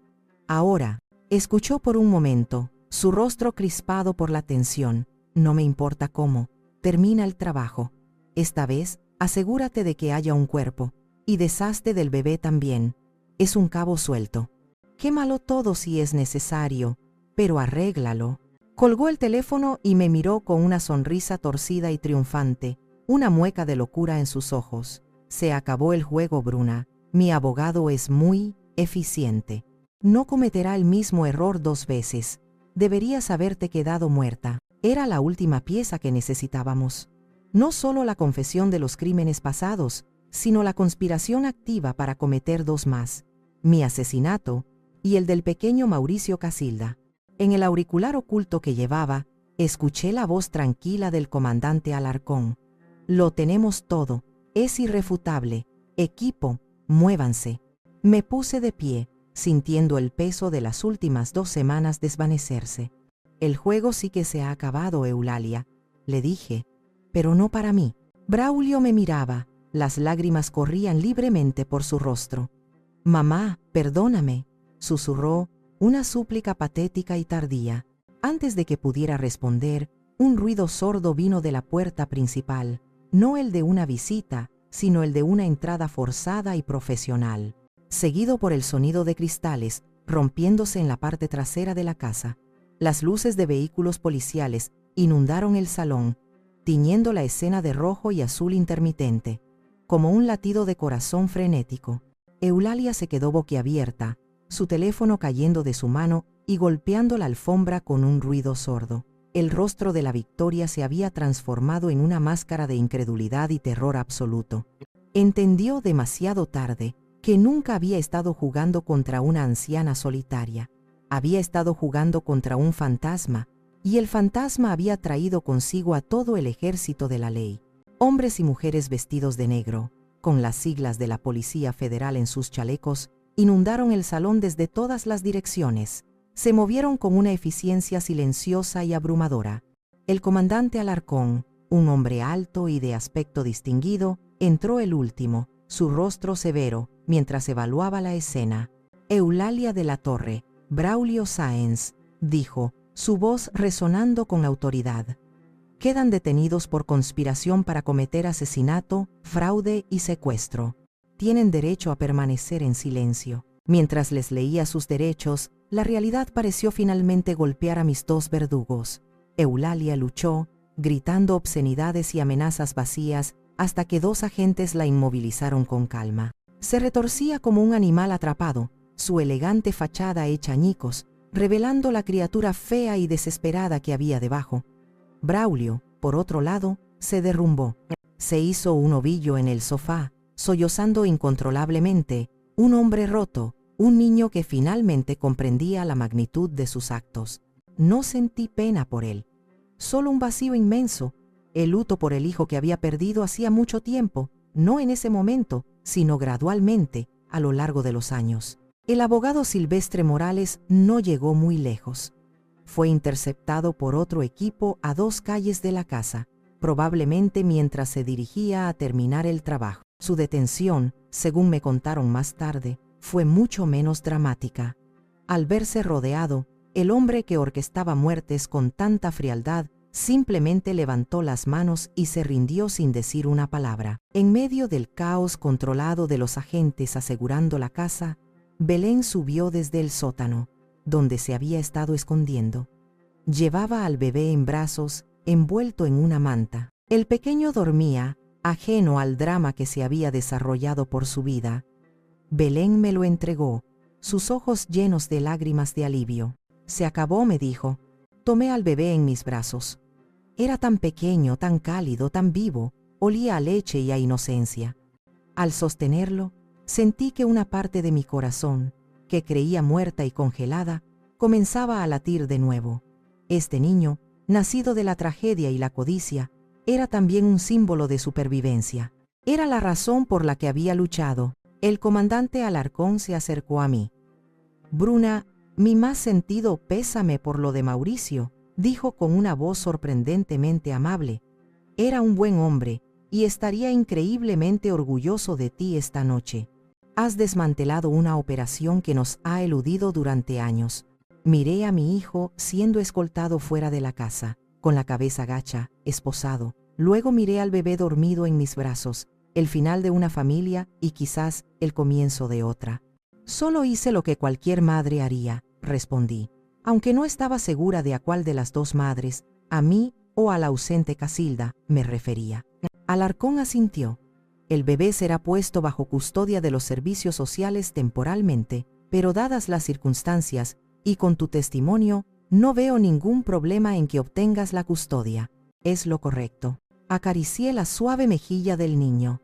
Ahora». Escuchó por un momento, su rostro crispado por la tensión. «No me importa cómo. Termina el trabajo. Esta vez, asegúrate de que haya un cuerpo. Y deshazte del bebé también. Es un cabo suelto. Quémalo todo si es necesario, pero arréglalo». Colgó el teléfono y me miró con una sonrisa torcida y triunfante, una mueca de locura en sus ojos. «Se acabó el juego, Bruna. Mi abogado es muy eficiente. No cometerá el mismo error 2 veces. Deberías haberte quedado muerta. Era la última pieza que necesitábamos. No solo la confesión de los crímenes pasados, sino la conspiración activa para cometer 2 más. Mi asesinato y el del pequeño Mauricio Casilda». En el auricular oculto que llevaba, escuché la voz tranquila del comandante Alarcón. «Lo tenemos todo. Es irrefutable. Equipo, muévanse». Me puse de pie, sintiendo el peso de las últimas 2 semanas desvanecerse. «El juego sí que se ha acabado, Eulalia», le dije, «pero no para mí». Braulio me miraba, las lágrimas corrían libremente por su rostro. «Mamá, perdóname», susurró, una súplica patética y tardía. Antes de que pudiera responder, un ruido sordo vino de la puerta principal, no el de una visita, sino el de una entrada forzada y profesional, seguido por el sonido de cristales rompiéndose en la parte trasera de la casa. Las luces de vehículos policiales inundaron el salón, tiñendo la escena de rojo y azul intermitente, como un latido de corazón frenético. Eulalia se quedó boquiabierta, su teléfono cayendo de su mano y golpeando la alfombra con un ruido sordo. El rostro de la Victoria se había transformado en una máscara de incredulidad y terror absoluto. Entendió demasiado tarde que nunca había estado jugando contra una anciana solitaria. Había estado jugando contra un fantasma, y el fantasma había traído consigo a todo el ejército de la ley. Hombres y mujeres vestidos de negro, con las siglas de la Policía Federal en sus chalecos, inundaron el salón desde todas las direcciones. Se movieron con una eficiencia silenciosa y abrumadora. El comandante Alarcón, un hombre alto y de aspecto distinguido, entró el último, su rostro severo, mientras evaluaba la escena. «Eulalia de la Torre, Braulio Sáenz», dijo, su voz resonando con autoridad. «Quedan detenidos por conspiración para cometer asesinato, fraude y secuestro. Tienen derecho a permanecer en silencio». Mientras les leía sus derechos, la realidad pareció finalmente golpear a mis 2 verdugos. Eulalia luchó, gritando obscenidades y amenazas vacías, hasta que 2 agentes la inmovilizaron con calma. Se retorcía como un animal atrapado, su elegante fachada hecha añicos, revelando la criatura fea y desesperada que había debajo. Braulio, por otro lado, se derrumbó. Se hizo un ovillo en el sofá, sollozando incontrolablemente, un hombre roto, un niño que finalmente comprendía la magnitud de sus actos. No sentí pena por él, solo un vacío inmenso, el luto por el hijo que había perdido hacía mucho tiempo, no en ese momento, sino gradualmente, a lo largo de los años. El abogado Silvestre Morales no llegó muy lejos. Fue interceptado por otro equipo a 2 calles de la casa, probablemente mientras se dirigía a terminar el trabajo. Su detención, según me contaron más tarde, fue mucho menos dramática. Al verse rodeado, el hombre que orquestaba muertes con tanta frialdad simplemente levantó las manos y se rindió sin decir una palabra. En medio del caos controlado de los agentes asegurando la casa, Belén subió desde el sótano, donde se había estado escondiendo. Llevaba al bebé en brazos, envuelto en una manta. El pequeño dormía, ajeno al drama que se había desarrollado por su vida. Belén me lo entregó, sus ojos llenos de lágrimas de alivio. Se acabó, me dijo. Tomé al bebé en mis brazos. Era tan pequeño, tan cálido, tan vivo, olía a leche y a inocencia. Al sostenerlo, sentí que una parte de mi corazón, que creía muerta y congelada, comenzaba a latir de nuevo. Este niño, nacido de la tragedia y la codicia, era también un símbolo de supervivencia. Era la razón por la que había luchado. El comandante Alarcón se acercó a mí. Bruna, mi más sentido pésame por lo de Mauricio, dijo con una voz sorprendentemente amable. Era un buen hombre, y estaría increíblemente orgulloso de ti esta noche. Has desmantelado una operación que nos ha eludido durante años. Miré a mi hijo siendo escoltado fuera de la casa, con la cabeza gacha, esposado. Luego miré al bebé dormido en mis brazos, el final de una familia y quizás el comienzo de otra. Solo hice lo que cualquier madre haría, respondí, aunque no estaba segura de a cuál de las dos madres, a mí o a la ausente Casilda, me refería. Alarcón asintió. El bebé será puesto bajo custodia de los servicios sociales temporalmente, pero dadas las circunstancias, y con tu testimonio, no veo ningún problema en que obtengas la custodia. Es lo correcto. Acaricié la suave mejilla del niño.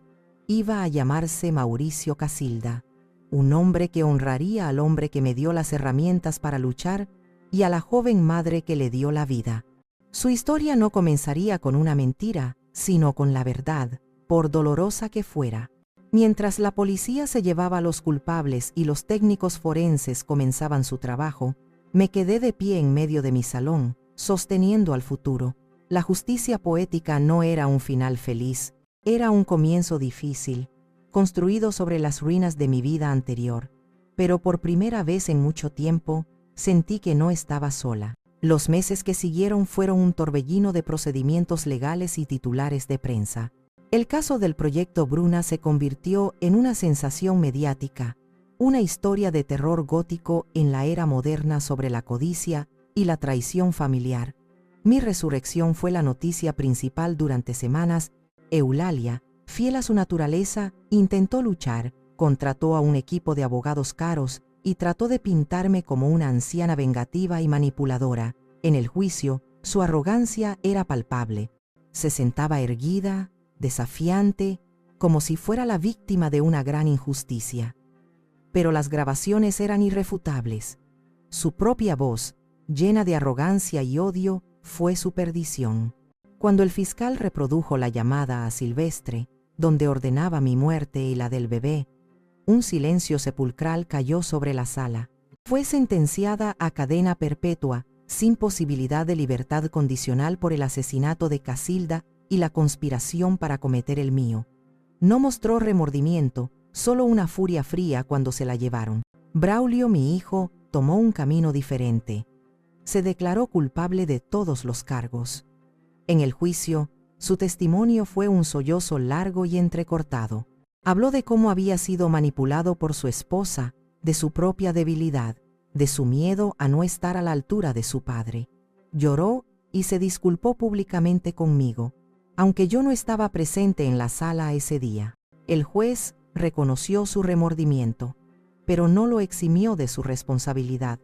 Iba a llamarse Mauricio Casilda, un hombre que honraría al hombre que me dio las herramientas para luchar y a la joven madre que le dio la vida. Su historia no comenzaría con una mentira, sino con la verdad, por dolorosa que fuera. Mientras la policía se llevaba a los culpables y los técnicos forenses comenzaban su trabajo, me quedé de pie en medio de mi salón, sosteniendo al futuro. La justicia poética no era un final feliz, era un comienzo difícil, construido sobre las ruinas de mi vida anterior. Pero por primera vez en mucho tiempo, sentí que no estaba sola. Los meses que siguieron fueron un torbellino de procedimientos legales y titulares de prensa. El caso del proyecto Bruna se convirtió en una sensación mediática, una historia de terror gótico en la era moderna sobre la codicia y la traición familiar. Mi resurrección fue la noticia principal durante semanas. Eulalia, fiel a su naturaleza, intentó luchar, contrató a un equipo de abogados caros y trató de pintarme como una anciana vengativa y manipuladora. En el juicio, su arrogancia era palpable. Se sentaba erguida, desafiante, como si fuera la víctima de una gran injusticia. Pero las grabaciones eran irrefutables. Su propia voz, llena de arrogancia y odio, fue su perdición. Cuando el fiscal reprodujo la llamada a Silvestre, donde ordenaba mi muerte y la del bebé, un silencio sepulcral cayó sobre la sala. Fue sentenciada a cadena perpetua, sin posibilidad de libertad condicional por el asesinato de Casilda y la conspiración para cometer el mío. No mostró remordimiento, solo una furia fría cuando se la llevaron. Braulio, mi hijo, tomó un camino diferente. Se declaró culpable de todos los cargos. En el juicio, su testimonio fue un sollozo largo y entrecortado. Habló de cómo había sido manipulado por su esposa, de su propia debilidad, de su miedo a no estar a la altura de su padre. Lloró y se disculpó públicamente conmigo, aunque yo no estaba presente en la sala ese día. El juez reconoció su remordimiento, pero no lo eximió de su responsabilidad.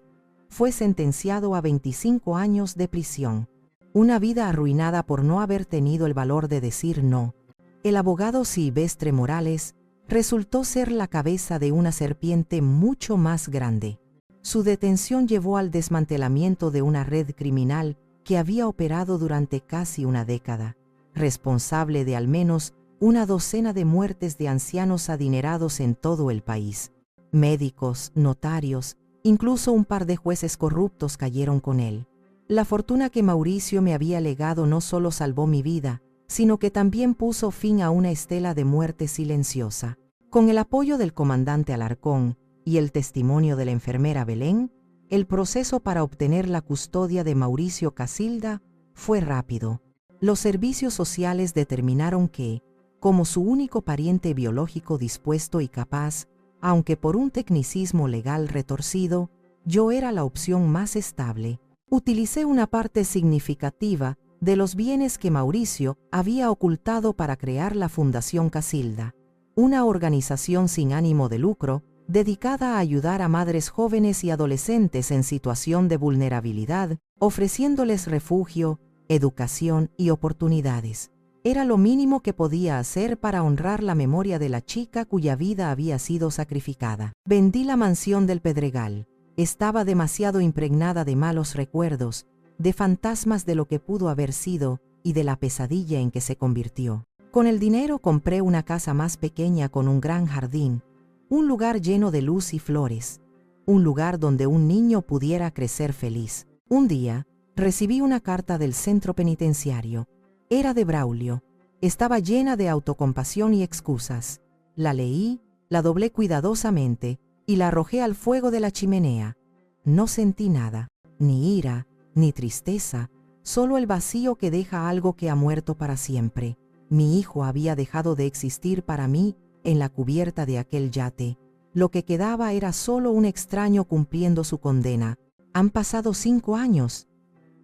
Fue sentenciado a 25 años de prisión, una vida arruinada por no haber tenido el valor de decir no. El abogado Silvestre Morales resultó ser la cabeza de una serpiente mucho más grande. Su detención llevó al desmantelamiento de una red criminal que había operado durante casi una década, responsable de al menos una docena de muertes de ancianos adinerados en todo el país. Médicos, notarios, incluso un par de jueces corruptos cayeron con él. La fortuna que Mauricio me había legado no solo salvó mi vida, sino que también puso fin a una estela de muerte silenciosa. Con el apoyo del comandante Alarcón y el testimonio de la enfermera Belén, el proceso para obtener la custodia de Mauricio Casilda fue rápido. Los servicios sociales determinaron que, como su único pariente biológico dispuesto y capaz, aunque por un tecnicismo legal retorcido, yo era la opción más estable. Utilicé una parte significativa de los bienes que Mauricio había ocultado para crear la Fundación Casilda, una organización sin ánimo de lucro dedicada a ayudar a madres jóvenes y adolescentes en situación de vulnerabilidad, ofreciéndoles refugio, educación y oportunidades. Era lo mínimo que podía hacer para honrar la memoria de la chica cuya vida había sido sacrificada. Vendí la mansión del Pedregal. Estaba demasiado impregnada de malos recuerdos, de fantasmas de lo que pudo haber sido y de la pesadilla en que se convirtió. Con el dinero compré una casa más pequeña con un gran jardín, un lugar lleno de luz y flores, un lugar donde un niño pudiera crecer feliz. Un día, recibí una carta del centro penitenciario. Era de Braulio. Estaba llena de autocompasión y excusas. La leí, la doblé cuidadosamente y la arrojé al fuego de la chimenea. No sentí nada, ni ira, ni tristeza, solo el vacío que deja algo que ha muerto para siempre. Mi hijo había dejado de existir para mí en la cubierta de aquel yate. Lo que quedaba era solo un extraño cumpliendo su condena. Han pasado 5 años.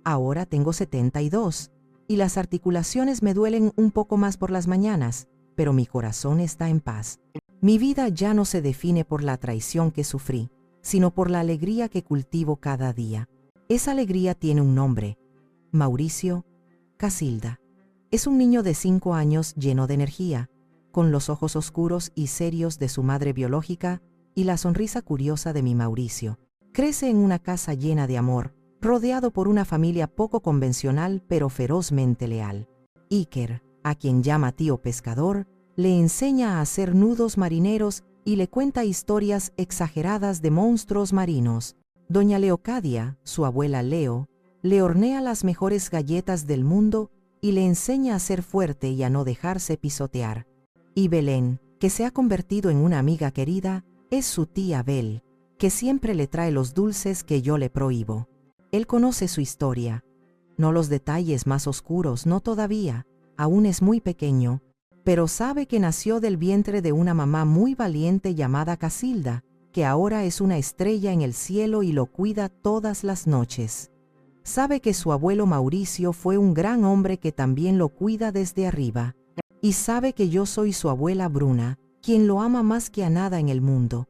Ahora tengo 72, y las articulaciones me duelen un poco más por las mañanas, pero mi corazón está en paz. Mi vida ya no se define por la traición que sufrí, sino por la alegría que cultivo cada día. Esa alegría tiene un nombre: Mauricio Casilda. Es un niño de 5 años lleno de energía, con los ojos oscuros y serios de su madre biológica y la sonrisa curiosa de mi Mauricio. Crece en una casa llena de amor, rodeado por una familia poco convencional pero ferozmente leal. Iker, a quien llama tío pescador, le enseña a hacer nudos marineros y le cuenta historias exageradas de monstruos marinos. Doña Leocadia, su abuela Leo, le hornea las mejores galletas del mundo y le enseña a ser fuerte y a no dejarse pisotear. Y Belén, que se ha convertido en una amiga querida, es su tía Bel, que siempre le trae los dulces que yo le prohíbo. Él conoce su historia, no los detalles más oscuros, no todavía, aún es muy pequeño, pero sabe que nació del vientre de una mamá muy valiente llamada Casilda, que ahora es una estrella en el cielo y lo cuida todas las noches. Sabe que su abuelo Mauricio fue un gran hombre que también lo cuida desde arriba. Y sabe que yo soy su abuela Bruna, quien lo ama más que a nada en el mundo.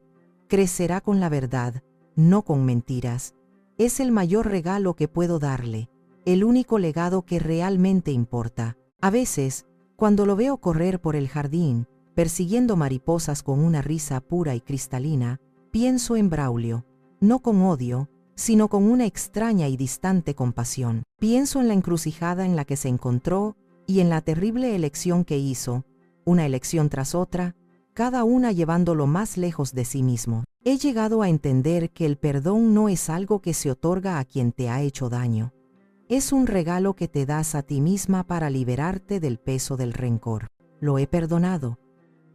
Crecerá con la verdad, no con mentiras. Es el mayor regalo que puedo darle, el único legado que realmente importa. A veces, cuando lo veo correr por el jardín, persiguiendo mariposas con una risa pura y cristalina, pienso en Braulio, no con odio, sino con una extraña y distante compasión. Pienso en la encrucijada en la que se encontró y en la terrible elección que hizo, una elección tras otra, cada una llevándolo más lejos de sí mismo. He llegado a entender que el perdón no es algo que se otorga a quien te ha hecho daño. Es un regalo que te das a ti misma para liberarte del peso del rencor. Lo he perdonado,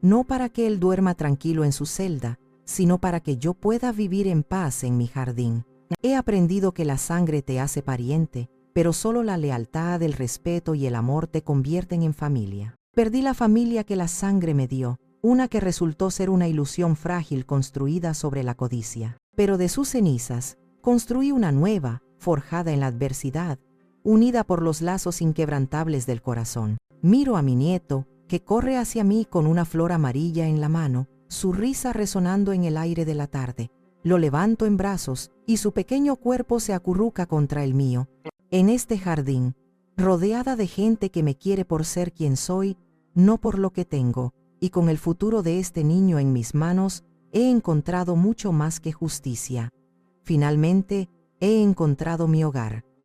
no para que él duerma tranquilo en su celda, sino para que yo pueda vivir en paz en mi jardín. He aprendido que la sangre te hace pariente, pero solo la lealtad, el respeto y el amor te convierten en familia. Perdí la familia que la sangre me dio, una que resultó ser una ilusión frágil construida sobre la codicia. Pero de sus cenizas, construí una nueva, forjada en la adversidad, unida por los lazos inquebrantables del corazón. Miro a mi nieto, que corre hacia mí con una flor amarilla en la mano, su risa resonando en el aire de la tarde. Lo levanto en brazos y su pequeño cuerpo se acurruca contra el mío. En este jardín, rodeada de gente que me quiere por ser quien soy, no por lo que tengo, y con el futuro de este niño en mis manos, he encontrado mucho más que justicia. Finalmente, he encontrado mi hogar.